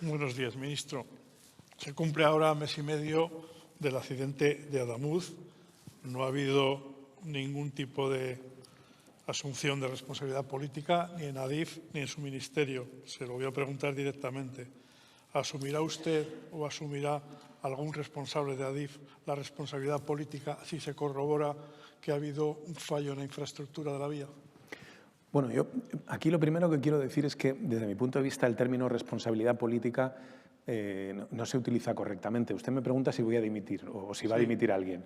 Buenos días, ministro. Se cumple ahora mes y medio del accidente de Adamuz. No ha habido ningún tipo de asunción de responsabilidad política ni en Adif ni en su ministerio. Se lo voy a preguntar directamente. ¿Asumirá usted o asumirá algún responsable de Adif la responsabilidad política si se corrobora que ha habido un fallo en la infraestructura de la vía? Bueno, yo aquí lo primero que quiero decir es que, desde mi punto de vista, el término responsabilidad política no se utiliza correctamente. Usted me pregunta si voy a dimitir o si va a dimitir alguien.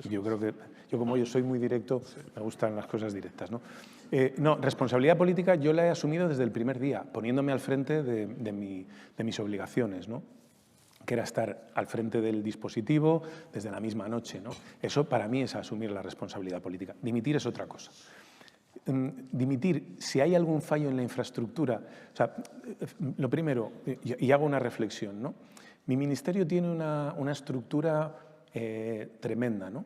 Yo creo que, como yo soy muy directo, me gustan las cosas directas, ¿no? No, responsabilidad política yo la he asumido desde el primer día, poniéndome al frente de mis obligaciones, ¿no? Que era estar al frente del dispositivo desde la misma noche, ¿no? Eso para mí es asumir la responsabilidad política. Dimitir es otra cosa. Dimitir, si hay algún fallo en la infraestructura, o sea, lo primero, y hago una reflexión, ¿no? Mi ministerio tiene una estructura tremenda, ¿no?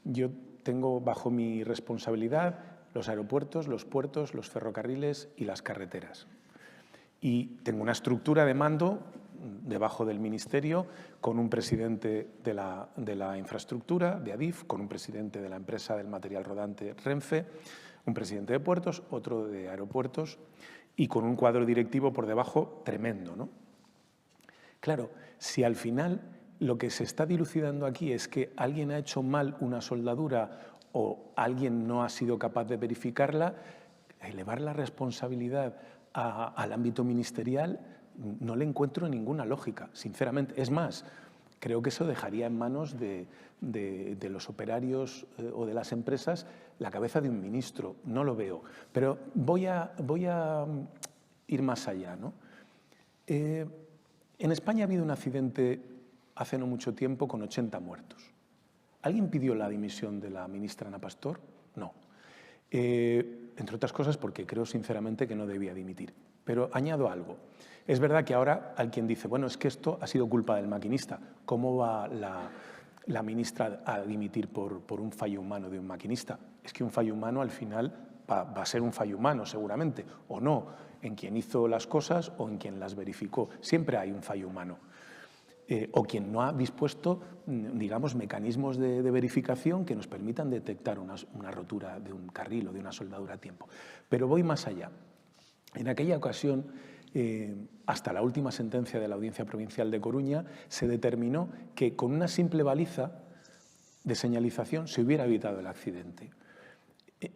Yo tengo bajo mi responsabilidad los aeropuertos, los puertos, los ferrocarriles y las carreteras. Y tengo una estructura de mando debajo del ministerio con un presidente de la infraestructura, de Adif, con un presidente de la empresa del material rodante Renfe, un presidente de puertos, otro de aeropuertos y con un cuadro directivo por debajo tremendo, ¿no? Claro, si al final lo que se está dilucidando aquí es que alguien ha hecho mal una soldadura o alguien no ha sido capaz de verificarla, elevar la responsabilidad al ámbito ministerial no le encuentro ninguna lógica, sinceramente. Es más, creo que eso dejaría en manos de los operarios o de las empresas la cabeza de un ministro. No lo veo. Pero voy a ir más allá, ¿no? En España ha habido un accidente hace no mucho tiempo con 80 muertos. ¿Alguien pidió la dimisión de la ministra Ana Pastor? No. Entre otras cosas porque creo sinceramente que no debía dimitir. Pero añado algo. Es verdad que ahora alguien dice, bueno, es que esto ha sido culpa del maquinista. ¿Cómo va la ministra a dimitir por un fallo humano de un maquinista? Es que un fallo humano al final va a ser un fallo humano seguramente, o no, en quien hizo las cosas o en quien las verificó. Siempre hay un fallo humano. O quien no ha dispuesto, digamos, mecanismos de verificación que nos permitan detectar una rotura de un carril o de una soldadura a tiempo. Pero voy más allá. En aquella ocasión, hasta la última sentencia de la Audiencia Provincial de Coruña, se determinó que con una simple baliza de señalización se hubiera evitado el accidente.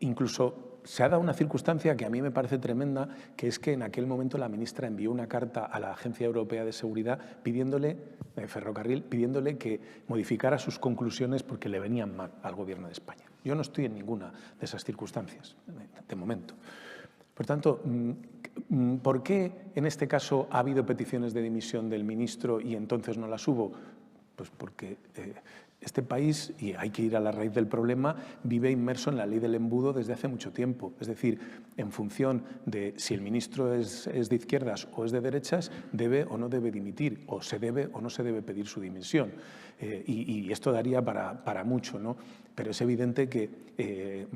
Incluso se ha dado una circunstancia que a mí me parece tremenda, que es que en aquel momento la ministra envió una carta a la Agencia Europea de Seguridad de Ferrocarril pidiéndole que modificara sus conclusiones porque le venían mal al Gobierno de España. Yo no estoy en ninguna de esas circunstancias, de momento. Por tanto, ¿por qué en este caso ha habido peticiones de dimisión del ministro y entonces no las hubo? Pues porque este país, y hay que ir a la raíz del problema, vive inmerso en la ley del embudo desde hace mucho tiempo. Es decir, en función de si el ministro es de izquierdas o es de derechas, debe o no debe dimitir, o se debe o no se debe pedir su dimisión. Y esto daría para mucho, ¿no? Pero es evidente que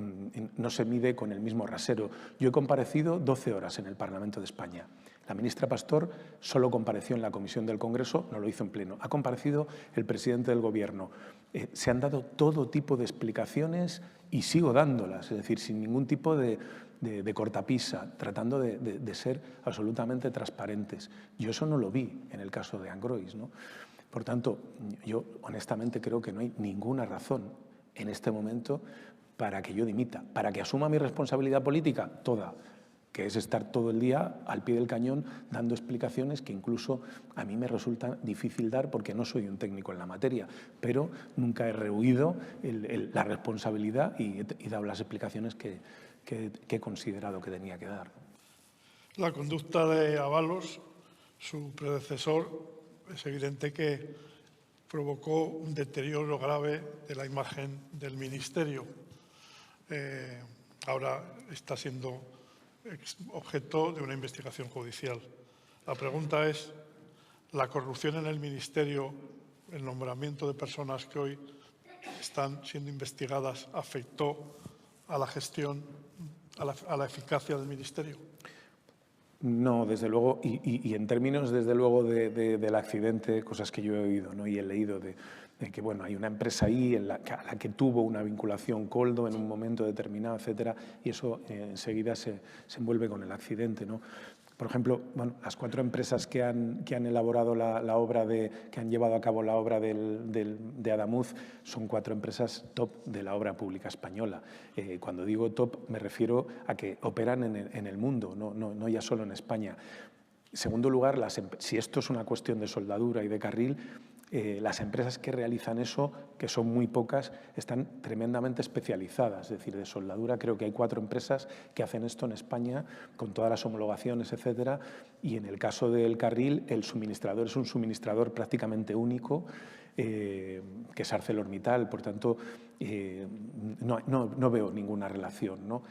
no se mide con el mismo rasero. Yo he comparecido 12 horas en el Parlamento de España. La ministra Pastor solo compareció en la Comisión del Congreso, no lo hizo en pleno. Ha comparecido el presidente del Gobierno. Se han dado todo tipo de explicaciones y sigo dándolas, es decir, sin ningún tipo de cortapisa, tratando de ser absolutamente transparentes. Yo eso no lo vi en el caso de Angrois, ¿no? Por tanto, yo honestamente creo que no hay ninguna razón en este momento para que yo dimita, para que asuma mi responsabilidad política, toda, que es estar todo el día al pie del cañón dando explicaciones que incluso a mí me resulta difícil dar porque no soy un técnico en la materia, pero nunca he rehuido la responsabilidad y he dado las explicaciones que he considerado que tenía que dar. La conducta de Ábalos, su predecesor, es evidente que provocó un deterioro grave de la imagen del Ministerio. Ahora está siendo objeto de una investigación judicial. La pregunta es, ¿la corrupción en el Ministerio, el nombramiento de personas que hoy están siendo investigadas, afectó a la gestión, a la eficacia del Ministerio? No, desde luego, y en términos, desde luego, del accidente, cosas que yo he oído, ¿no? Y he leído de que bueno, hay una empresa ahí a la que tuvo una vinculación Coldo en un momento determinado, etcétera, y eso enseguida se envuelve con el accidente, ¿no? Por ejemplo, bueno, las 4 empresas que han elaborado la obra que han llevado a cabo la obra de Adamuz son 4 empresas top de la obra pública española. Cuando digo top me refiero a que operan en el mundo, no ya solo en España. En segundo lugar, si esto es una cuestión de soldadura y de carril, las empresas que realizan eso, que son muy pocas, están tremendamente especializadas. Es decir, de soldadura creo que hay 4 empresas que hacen esto en España con todas las homologaciones, etcétera. Y en el caso del carril, el suministrador es un suministrador prácticamente único, que es ArcelorMittal. Por tanto, no veo ninguna relación, ¿no?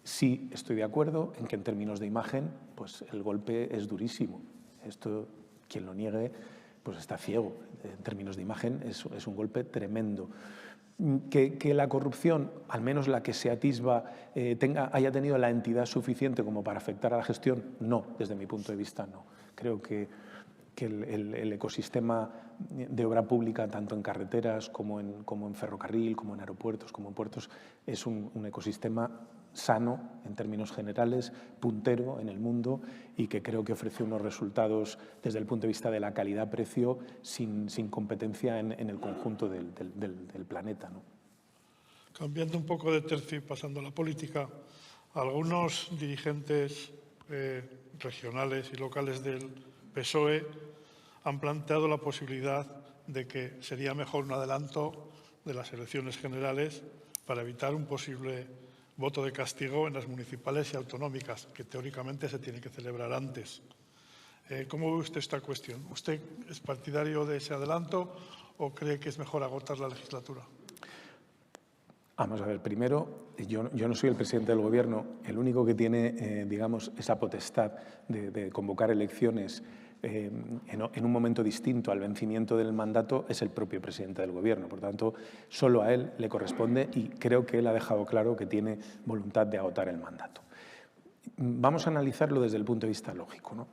Sí estoy de acuerdo en que en términos de imagen, pues el golpe es durísimo. Esto, quien lo niegue, pues está ciego. En términos de imagen es un golpe tremendo. Que la corrupción, al menos la que se atisba, haya tenido la entidad suficiente como para afectar a la gestión, no, desde mi punto de vista no. Creo que el ecosistema de obra pública, tanto en carreteras como en ferrocarril, como en aeropuertos, como en puertos, es un ecosistema sano en términos generales, puntero en el mundo y que creo que ofrece unos resultados desde el punto de vista de la calidad-precio sin competencia en el conjunto del planeta, ¿no? Cambiando un poco de tercio y pasando a la política, algunos dirigentes regionales y locales del PSOE han planteado la posibilidad de que sería mejor un adelanto de las elecciones generales para evitar un posible voto de castigo en las municipales y autonómicas, que teóricamente se tiene que celebrar antes. ¿Cómo ve usted esta cuestión? ¿Usted es partidario de ese adelanto o cree que es mejor agotar la legislatura? Vamos a ver, primero, yo no soy el presidente del Gobierno. El único que tiene, digamos, esa potestad de convocar elecciones en un momento distinto al vencimiento del mandato es el propio presidente del Gobierno. Por tanto, solo a él le corresponde y creo que él ha dejado claro que tiene voluntad de agotar el mandato. Vamos a analizarlo desde el punto de vista lógico, ¿no?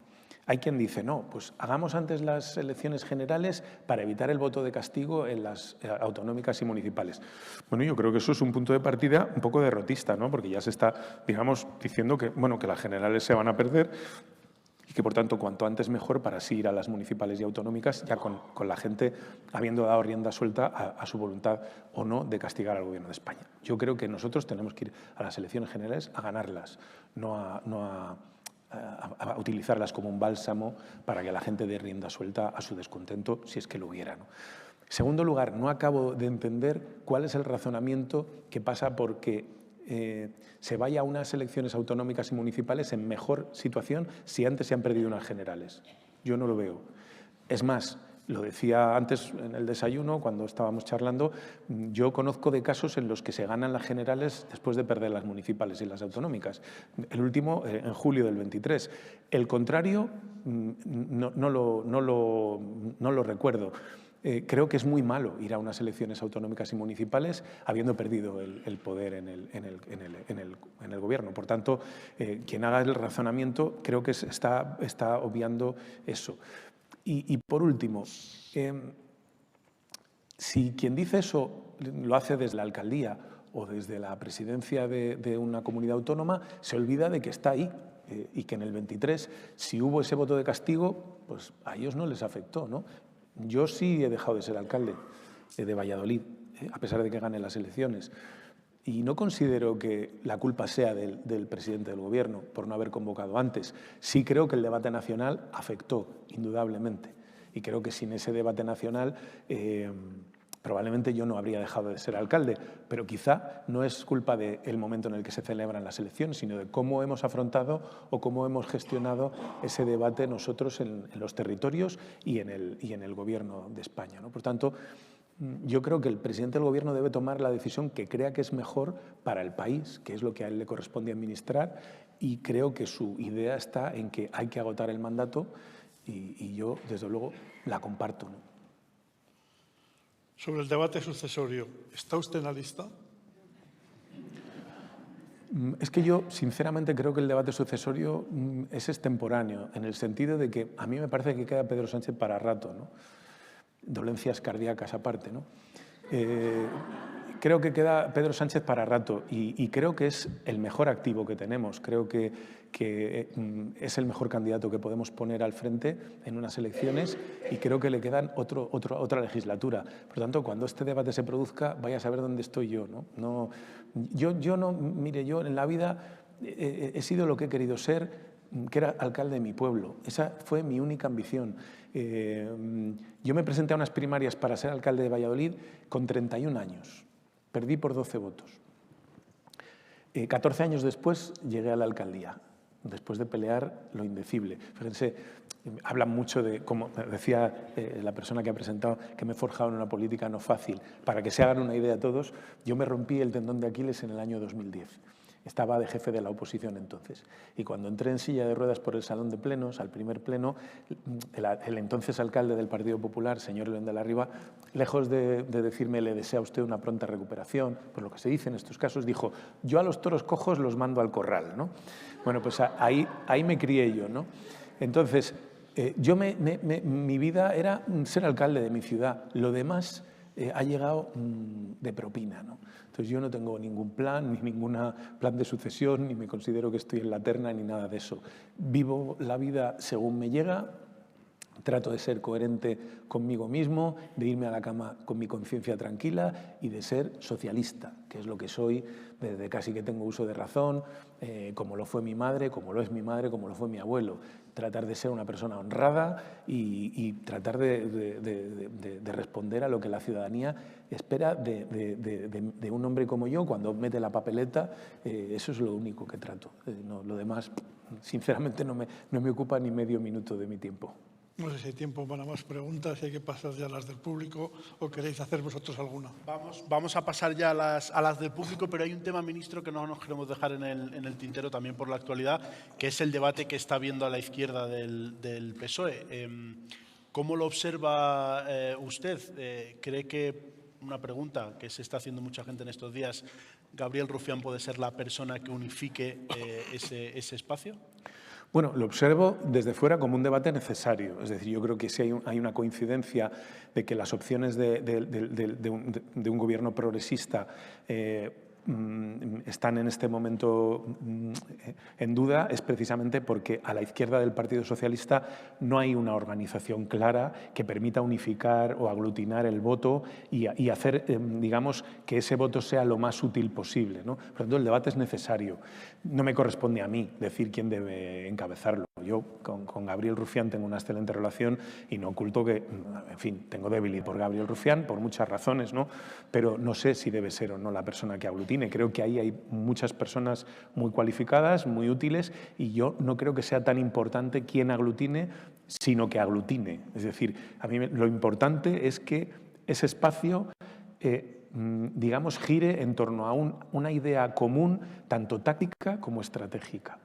Hay quien dice, no, pues hagamos antes las elecciones generales para evitar el voto de castigo en las autonómicas y municipales. Bueno, yo creo que eso es un punto de partida un poco derrotista, ¿no? Porque ya se está, digamos, diciendo que, bueno, que las generales se van a perder y que, por tanto, cuanto antes mejor para así ir a las municipales y autonómicas, ya con la gente habiendo dado rienda suelta a su voluntad o no de castigar al Gobierno de España. Yo creo que nosotros tenemos que ir a las elecciones generales a ganarlas, no a utilizarlas como un bálsamo para que la gente dé rienda suelta a su descontento, si es que lo hubiera, ¿no? En segundo lugar, no acabo de entender cuál es el razonamiento que pasa porque se vaya a unas elecciones autonómicas y municipales en mejor situación si antes se han perdido unas generales. Yo no lo veo. Es más, lo decía antes en el desayuno, cuando estábamos charlando, yo conozco de casos en los que se ganan las generales después de perder las municipales y las autonómicas. El último, en julio del 23. El contrario, no lo recuerdo. Creo que es muy malo ir a unas elecciones autonómicas y municipales habiendo perdido el poder en el Gobierno. Por tanto, quien haga el razonamiento creo que está obviando eso. Y por último, si quien dice eso lo hace desde la alcaldía o desde la presidencia de una comunidad autónoma, se olvida de que está ahí y que en el 23, si hubo ese voto de castigo, pues a ellos no les afectó, ¿no? Yo sí he dejado de ser alcalde de Valladolid, a pesar de que gane las elecciones. Y no considero que la culpa sea del presidente del Gobierno por no haber convocado antes. Sí creo que el debate nacional afectó, indudablemente. Y creo que sin ese debate nacional probablemente yo no habría dejado de ser alcalde. Pero quizá no es culpa del momento en el que se celebran las elecciones, sino de cómo hemos afrontado o cómo hemos gestionado ese debate nosotros en los territorios y en el Gobierno de España, ¿no? Por tanto, yo creo que el presidente del Gobierno debe tomar la decisión que crea que es mejor para el país, que es lo que a él le corresponde administrar, y creo que su idea está en que hay que agotar el mandato y yo, desde luego, la comparto, ¿no? Sobre el debate sucesorio, ¿está usted en la lista? Es que yo, sinceramente, creo que el debate sucesorio es extemporáneo, en el sentido de que a mí me parece que queda Pedro Sánchez para rato, ¿no? Dolencias cardíacas aparte, ¿no? Creo que queda Pedro Sánchez para rato y creo que es el mejor activo que tenemos. Creo que es el mejor candidato que podemos poner al frente en unas elecciones y creo que le quedan otra legislatura. Por lo tanto, cuando este debate se produzca, vaya a saber dónde estoy yo, ¿no? Mire, yo en la vida he sido lo que he querido ser, que era alcalde de mi pueblo. Esa fue mi única ambición. Yo me presenté a unas primarias para ser alcalde de Valladolid con 31 años. Perdí por 12 votos. 14 años después llegué a la alcaldía, después de pelear lo indecible. Fíjense, hablan mucho de, como decía la persona que ha presentado, que me he forjado en una política no fácil. Para que se hagan una idea todos, yo me rompí el tendón de Aquiles en el año 2010. Estaba de jefe de la oposición entonces. Y cuando entré en silla de ruedas por el salón de plenos, al primer pleno, el entonces alcalde del Partido Popular, señor León de la Riva, lejos de decirme le desea a usted una pronta recuperación, por lo que se dice en estos casos, dijo, yo a los toros cojos los mando al corral, ¿no? Bueno, pues ahí me crié yo, ¿no? Entonces, mi vida era ser alcalde de mi ciudad. Lo demás ha llegado de propina, ¿no? Entonces yo no tengo ningún plan, ni ningún plan de sucesión, ni me considero que estoy en la terna, ni nada de eso. Vivo la vida según me llega, trato de ser coherente conmigo mismo, de irme a la cama con mi conciencia tranquila y de ser socialista, que es lo que soy desde casi que tengo uso de razón, como lo fue mi madre, como lo es mi madre, como lo fue mi abuelo. Tratar de ser una persona honrada y tratar de responder a lo que la ciudadanía espera de un hombre como yo cuando mete la papeleta. Eso es lo único que trato. Lo demás, sinceramente, no me ocupa ni medio minuto de mi tiempo. No sé si hay tiempo para más preguntas, si hay que pasar ya a las del público o queréis hacer vosotros alguna. Vamos a pasar ya a las del público, pero hay un tema, ministro, que no nos queremos dejar en el tintero también por la actualidad, que es el debate que está habiendo a la izquierda del PSOE. ¿Cómo lo observa usted? ¿Cree que, una pregunta que se está haciendo mucha gente en estos días, Gabriel Rufián puede ser la persona que unifique ese espacio? Bueno, lo observo desde fuera como un debate necesario. Es decir, yo creo que sí hay una coincidencia de que las opciones de un gobierno progresista están en este momento en duda es precisamente porque a la izquierda del Partido Socialista no hay una organización clara que permita unificar o aglutinar el voto y hacer, digamos, que ese voto sea lo más útil posible, ¿no? Por lo tanto, el debate es necesario. No me corresponde a mí decir quién debe encabezarlo. Yo con Gabriel Rufián tengo una excelente relación y no oculto que, en fin, tengo debilidad por Gabriel Rufián por muchas razones, ¿no? Pero no sé si debe ser o no la persona que aglutine. Creo que ahí hay muchas personas muy cualificadas, muy útiles, y yo no creo que sea tan importante quién aglutine, sino que aglutine. Es decir, a mí lo importante es que ese espacio digamos, gire en torno a una idea común, tanto táctica como estratégica.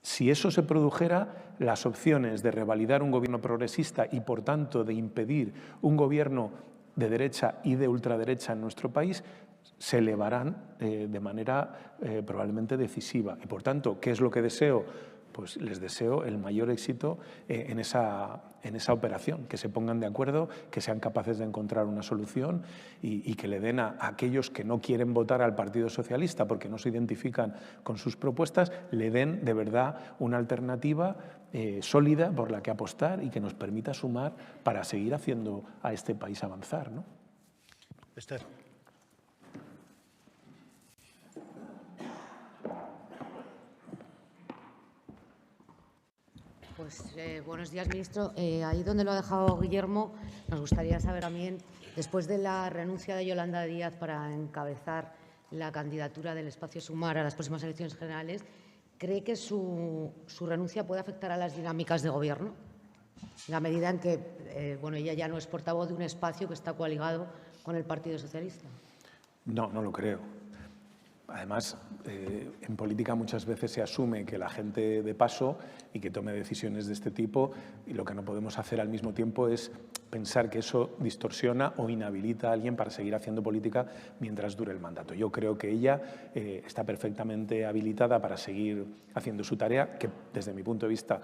Si eso se produjera, las opciones de revalidar un gobierno progresista y, por tanto, de impedir un gobierno de derecha y de ultraderecha en nuestro país se elevarán de manera probablemente decisiva. Y, por tanto, ¿qué es lo que deseo? Pues les deseo el mayor éxito en esa operación, que se pongan de acuerdo, que sean capaces de encontrar una solución y que le den a aquellos que no quieren votar al Partido Socialista porque no se identifican con sus propuestas, le den de verdad una alternativa sólida por la que apostar y que nos permita sumar para seguir haciendo a este país avanzar, ¿no? Esther. Pues buenos días, ministro. Ahí donde lo ha dejado Guillermo, nos gustaría saber también, después de la renuncia de Yolanda Díaz para encabezar la candidatura del Espacio Sumar a las próximas elecciones generales, ¿cree que su renuncia puede afectar a las dinámicas de gobierno? En la medida en que bueno, ella ya no es portavoz de un espacio que está coaligado con el Partido Socialista. No, no lo creo. Además, en política muchas veces se asume que la gente de paso y que tome decisiones de este tipo, y lo que no podemos hacer al mismo tiempo es pensar que eso distorsiona o inhabilita a alguien para seguir haciendo política mientras dure el mandato. Yo creo que ella está perfectamente habilitada para seguir haciendo su tarea, que desde mi punto de vista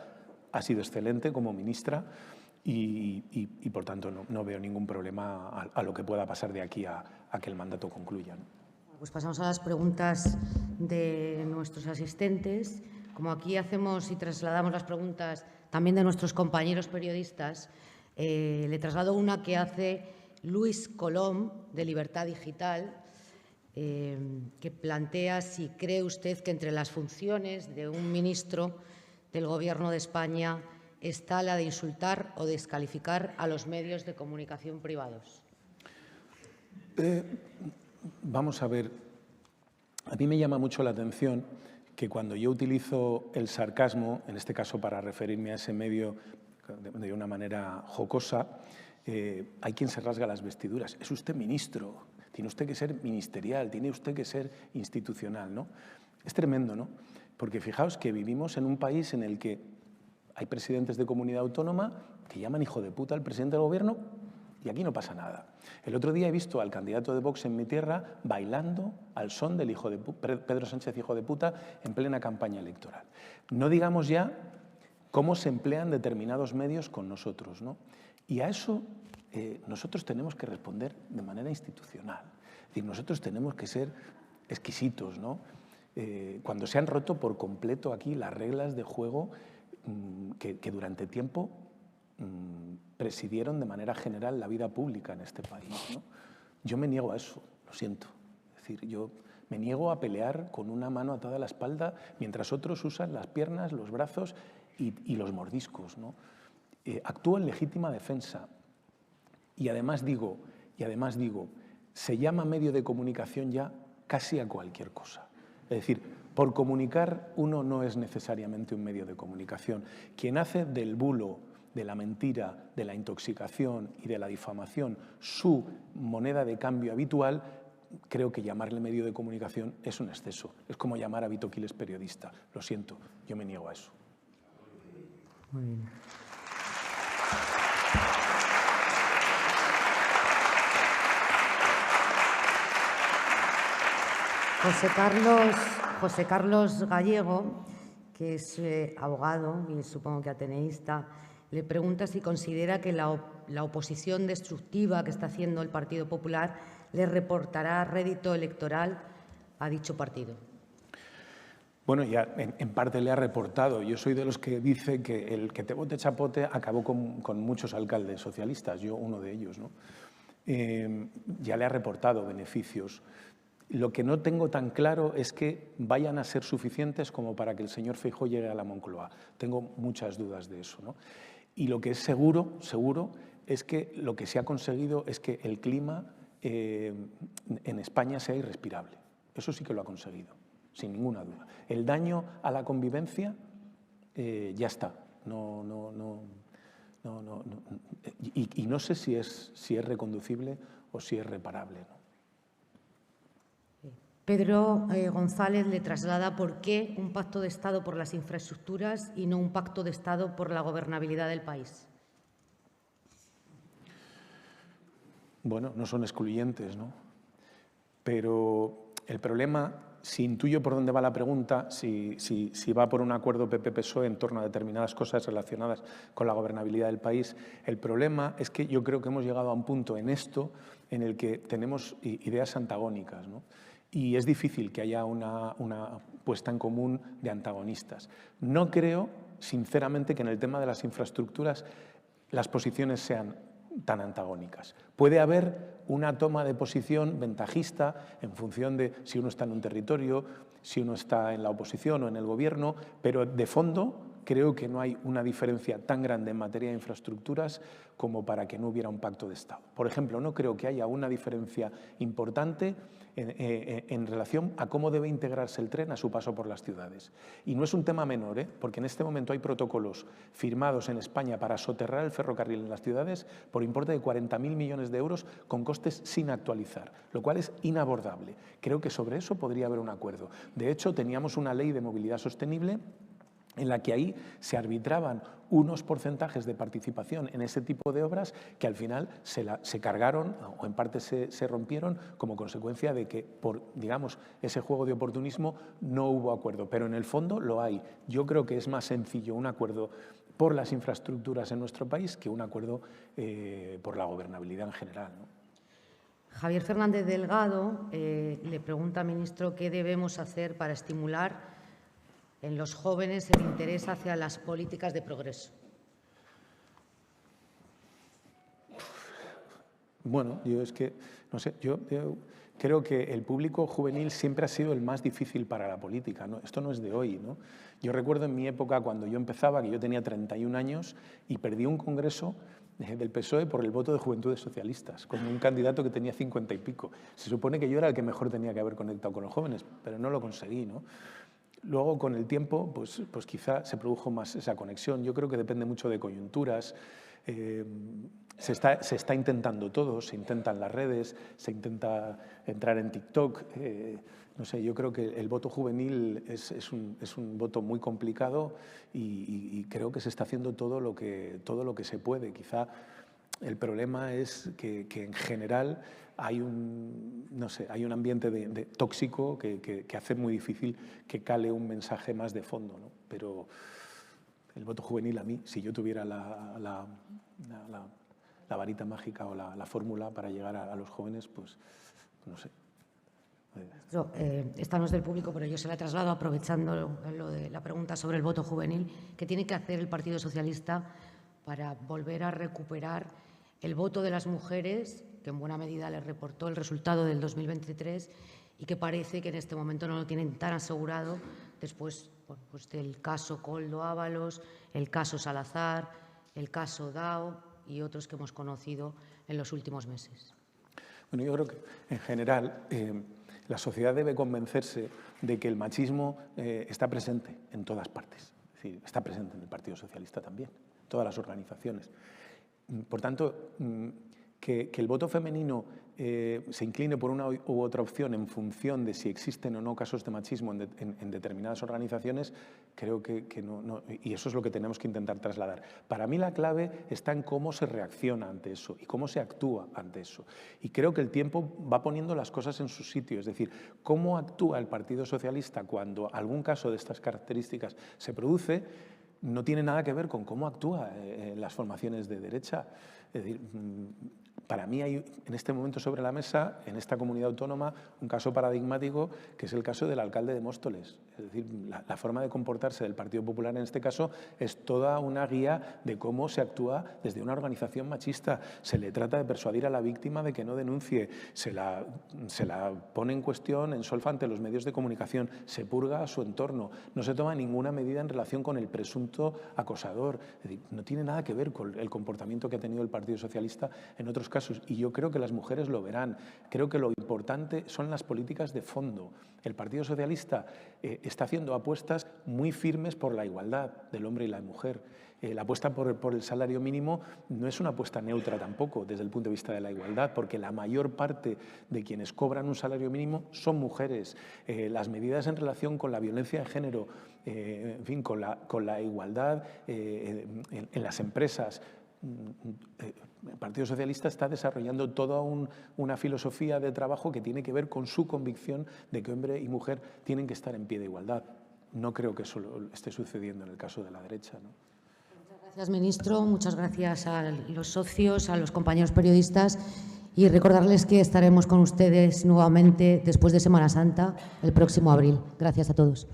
ha sido excelente como ministra, y por tanto no veo ningún problema a lo que pueda pasar de aquí a que el mandato concluya, ¿no? Pues pasamos a las preguntas de nuestros asistentes. Como aquí hacemos y trasladamos las preguntas también de nuestros compañeros periodistas, le traslado una que hace Luis Colom, de Libertad Digital, que plantea si cree usted que entre las funciones de un ministro del Gobierno de España está la de insultar o descalificar a los medios de comunicación privados. Vamos a ver, a mí me llama mucho la atención que cuando yo utilizo el sarcasmo, en este caso para referirme a ese medio de una manera jocosa, hay quien se rasga las vestiduras. Es usted ministro, tiene usted que ser ministerial, tiene usted que ser institucional, ¿no? Es tremendo, ¿no? Porque fijaos que vivimos en un país en el que hay presidentes de comunidad autónoma que llaman hijo de puta al presidente del gobierno y aquí no pasa nada. El otro día he visto al candidato de Vox en mi tierra bailando al son del hijo de Pedro Sánchez, hijo de puta, en plena campaña electoral. No digamos ya cómo se emplean determinados medios con nosotros, ¿no? Y a eso nosotros tenemos que responder de manera institucional. Es decir, nosotros tenemos que ser exquisitos, ¿no? Cuando se han roto por completo aquí las reglas de juego que durante tiempo presidieron de manera general la vida pública en este país, ¿no? Yo me niego a eso, lo siento. Es decir, yo me niego a pelear con una mano atada a la espalda mientras otros usan las piernas, los brazos y los mordiscos, ¿no? Actúo en legítima defensa y además digo, se llama medio de comunicación ya casi a cualquier cosa. Es decir, por comunicar uno no es necesariamente un medio de comunicación. Quien hace del bulo, de la mentira, de la intoxicación y de la difamación su moneda de cambio habitual, creo que llamarle medio de comunicación es un exceso. Es como llamar a Vito Quiles periodista. Lo siento, yo me niego a eso. Muy bien. José Carlos Gallego, que es abogado y supongo que ateneísta, le pregunta si considera que la oposición destructiva que está haciendo el Partido Popular le reportará rédito electoral a dicho partido? Bueno, ya en parte le ha reportado. Yo soy de los que dice que el que te vote chapote acabó con muchos alcaldes socialistas, yo uno de ellos, ¿no? Ya le ha reportado beneficios. Lo que no tengo tan claro es que vayan a ser suficientes como para que el señor Feijóo llegue a la Moncloa. Tengo muchas dudas de eso, ¿no? Y lo que es seguro, es que lo que se ha conseguido es que el clima en España sea irrespirable. Eso sí que lo ha conseguido, sin ninguna duda. El daño a la convivencia ya está. Y no sé si es reconducible o si es reparable, ¿no? Pedro González le traslada por qué un pacto de Estado por las infraestructuras y no un pacto de Estado por la gobernabilidad del país. Bueno, no son excluyentes, ¿no? Pero el problema, si intuyo por dónde va la pregunta, si va por un acuerdo PP-PSOE en torno a determinadas cosas relacionadas con la gobernabilidad del país, el problema es que yo creo que hemos llegado a un punto en esto en el que tenemos ideas antagónicas, ¿no? Y es difícil que haya una puesta en común de antagonistas. No creo, sinceramente, que en el tema de las infraestructuras las posiciones sean tan antagónicas. Puede haber una toma de posición ventajista en función de si uno está en un territorio, si uno está en la oposición o en el gobierno, pero de fondo creo que no hay una diferencia tan grande en materia de infraestructuras como para que no hubiera un pacto de Estado. Por ejemplo, no creo que haya una diferencia importante en relación a cómo debe integrarse el tren a su paso por las ciudades. Y no es un tema menor, porque en este momento hay protocolos firmados en España para soterrar el ferrocarril en las ciudades por importe de 40.000 millones de euros con costes sin actualizar, lo cual es inabordable. Creo que sobre eso podría haber un acuerdo. De hecho, teníamos una ley de movilidad sostenible en la que ahí se arbitraban unos porcentajes de participación en ese tipo de obras que al final se cargaron o en parte se rompieron como consecuencia de que por, digamos, ese juego de oportunismo no hubo acuerdo. Pero en el fondo lo hay. Yo creo que es más sencillo un acuerdo por las infraestructuras en nuestro país que un acuerdo por la gobernabilidad en general, ¿no? Javier Fernández Delgado le pregunta al ministro qué debemos hacer para estimular en los jóvenes el interés hacia las políticas de progreso. Bueno, yo es que, no sé, yo creo que el público juvenil siempre ha sido el más difícil para la política, ¿no? Esto no es de hoy, ¿no? Yo recuerdo en mi época, cuando yo empezaba, que yo tenía 31 años y perdí un congreso del PSOE por el voto de Juventudes Socialistas, con un candidato que tenía 50 y pico. Se supone que yo era el que mejor tenía que haber conectado con los jóvenes, pero no lo conseguí, ¿no? Luego, con el tiempo, pues quizá se produjo más esa conexión. Yo creo que depende mucho de coyunturas. Se está intentando todo, se intentan las redes, se intenta entrar en TikTok. No sé, yo creo que el voto juvenil es un voto muy complicado y creo que se está haciendo todo lo que se puede. Quizá el problema es que en general hay un ambiente tóxico que hace muy difícil que cale un mensaje más de fondo, ¿no? Pero el voto juvenil, a mí, si yo tuviera la varita mágica o la fórmula para llegar a los jóvenes, pues no sé. Esta no es del público, pero yo se la traslado aprovechando lo de la pregunta sobre el voto juvenil. ¿Qué tiene que hacer el Partido Socialista para volver a recuperar el voto de las mujeres, que en buena medida les reportó el resultado del 2023 y que parece que en este momento no lo tienen tan asegurado después pues del caso Koldo Ábalos, el caso Salazar, el caso Dao y otros que hemos conocido en los últimos meses? Bueno, yo creo que en general la sociedad debe convencerse de que el machismo está presente en todas partes. Es decir, está presente en el Partido Socialista también, en todas las organizaciones. Por tanto, que el voto femenino se incline por una u otra opción en función de si existen o no casos de machismo en determinadas organizaciones, creo que no, y eso es lo que tenemos que intentar trasladar. Para mí la clave está en cómo se reacciona ante eso y cómo se actúa ante eso. Y creo que el tiempo va poniendo las cosas en su sitio, es decir, cómo actúa el Partido Socialista cuando algún caso de estas características se produce, no tiene nada que ver con cómo actúa las formaciones de derecha. Es decir, para mí hay en este momento sobre la mesa, en esta comunidad autónoma, un caso paradigmático que es el caso del alcalde de Móstoles. Es decir, la forma de comportarse del Partido Popular en este caso es toda una guía de cómo se actúa desde una organización machista. Se le trata de persuadir a la víctima de que no denuncie, se la pone en cuestión en solfa ante los medios de comunicación, se purga a su entorno, no se toma ninguna medida en relación con el presunto acosador. Es decir, no tiene nada que ver con el comportamiento que ha tenido el Partido Socialista en otros casos, y yo creo que las mujeres lo verán. Creo que lo importante son las políticas de fondo. El Partido Socialista está haciendo apuestas muy firmes por la igualdad del hombre y la mujer. La apuesta por el salario mínimo no es una apuesta neutra tampoco desde el punto de vista de la igualdad, porque la mayor parte de quienes cobran un salario mínimo son mujeres. Las medidas en relación con la violencia de género, en fin, con la igualdad en las empresas. El Partido Socialista está desarrollando toda una filosofía de trabajo que tiene que ver con su convicción de que hombre y mujer tienen que estar en pie de igualdad. No creo que eso esté sucediendo en el caso de la derecha, ¿no? Muchas gracias, ministro. Muchas gracias a los socios, a los compañeros periodistas, y recordarles que estaremos con ustedes nuevamente después de Semana Santa, el próximo abril. Gracias a todos.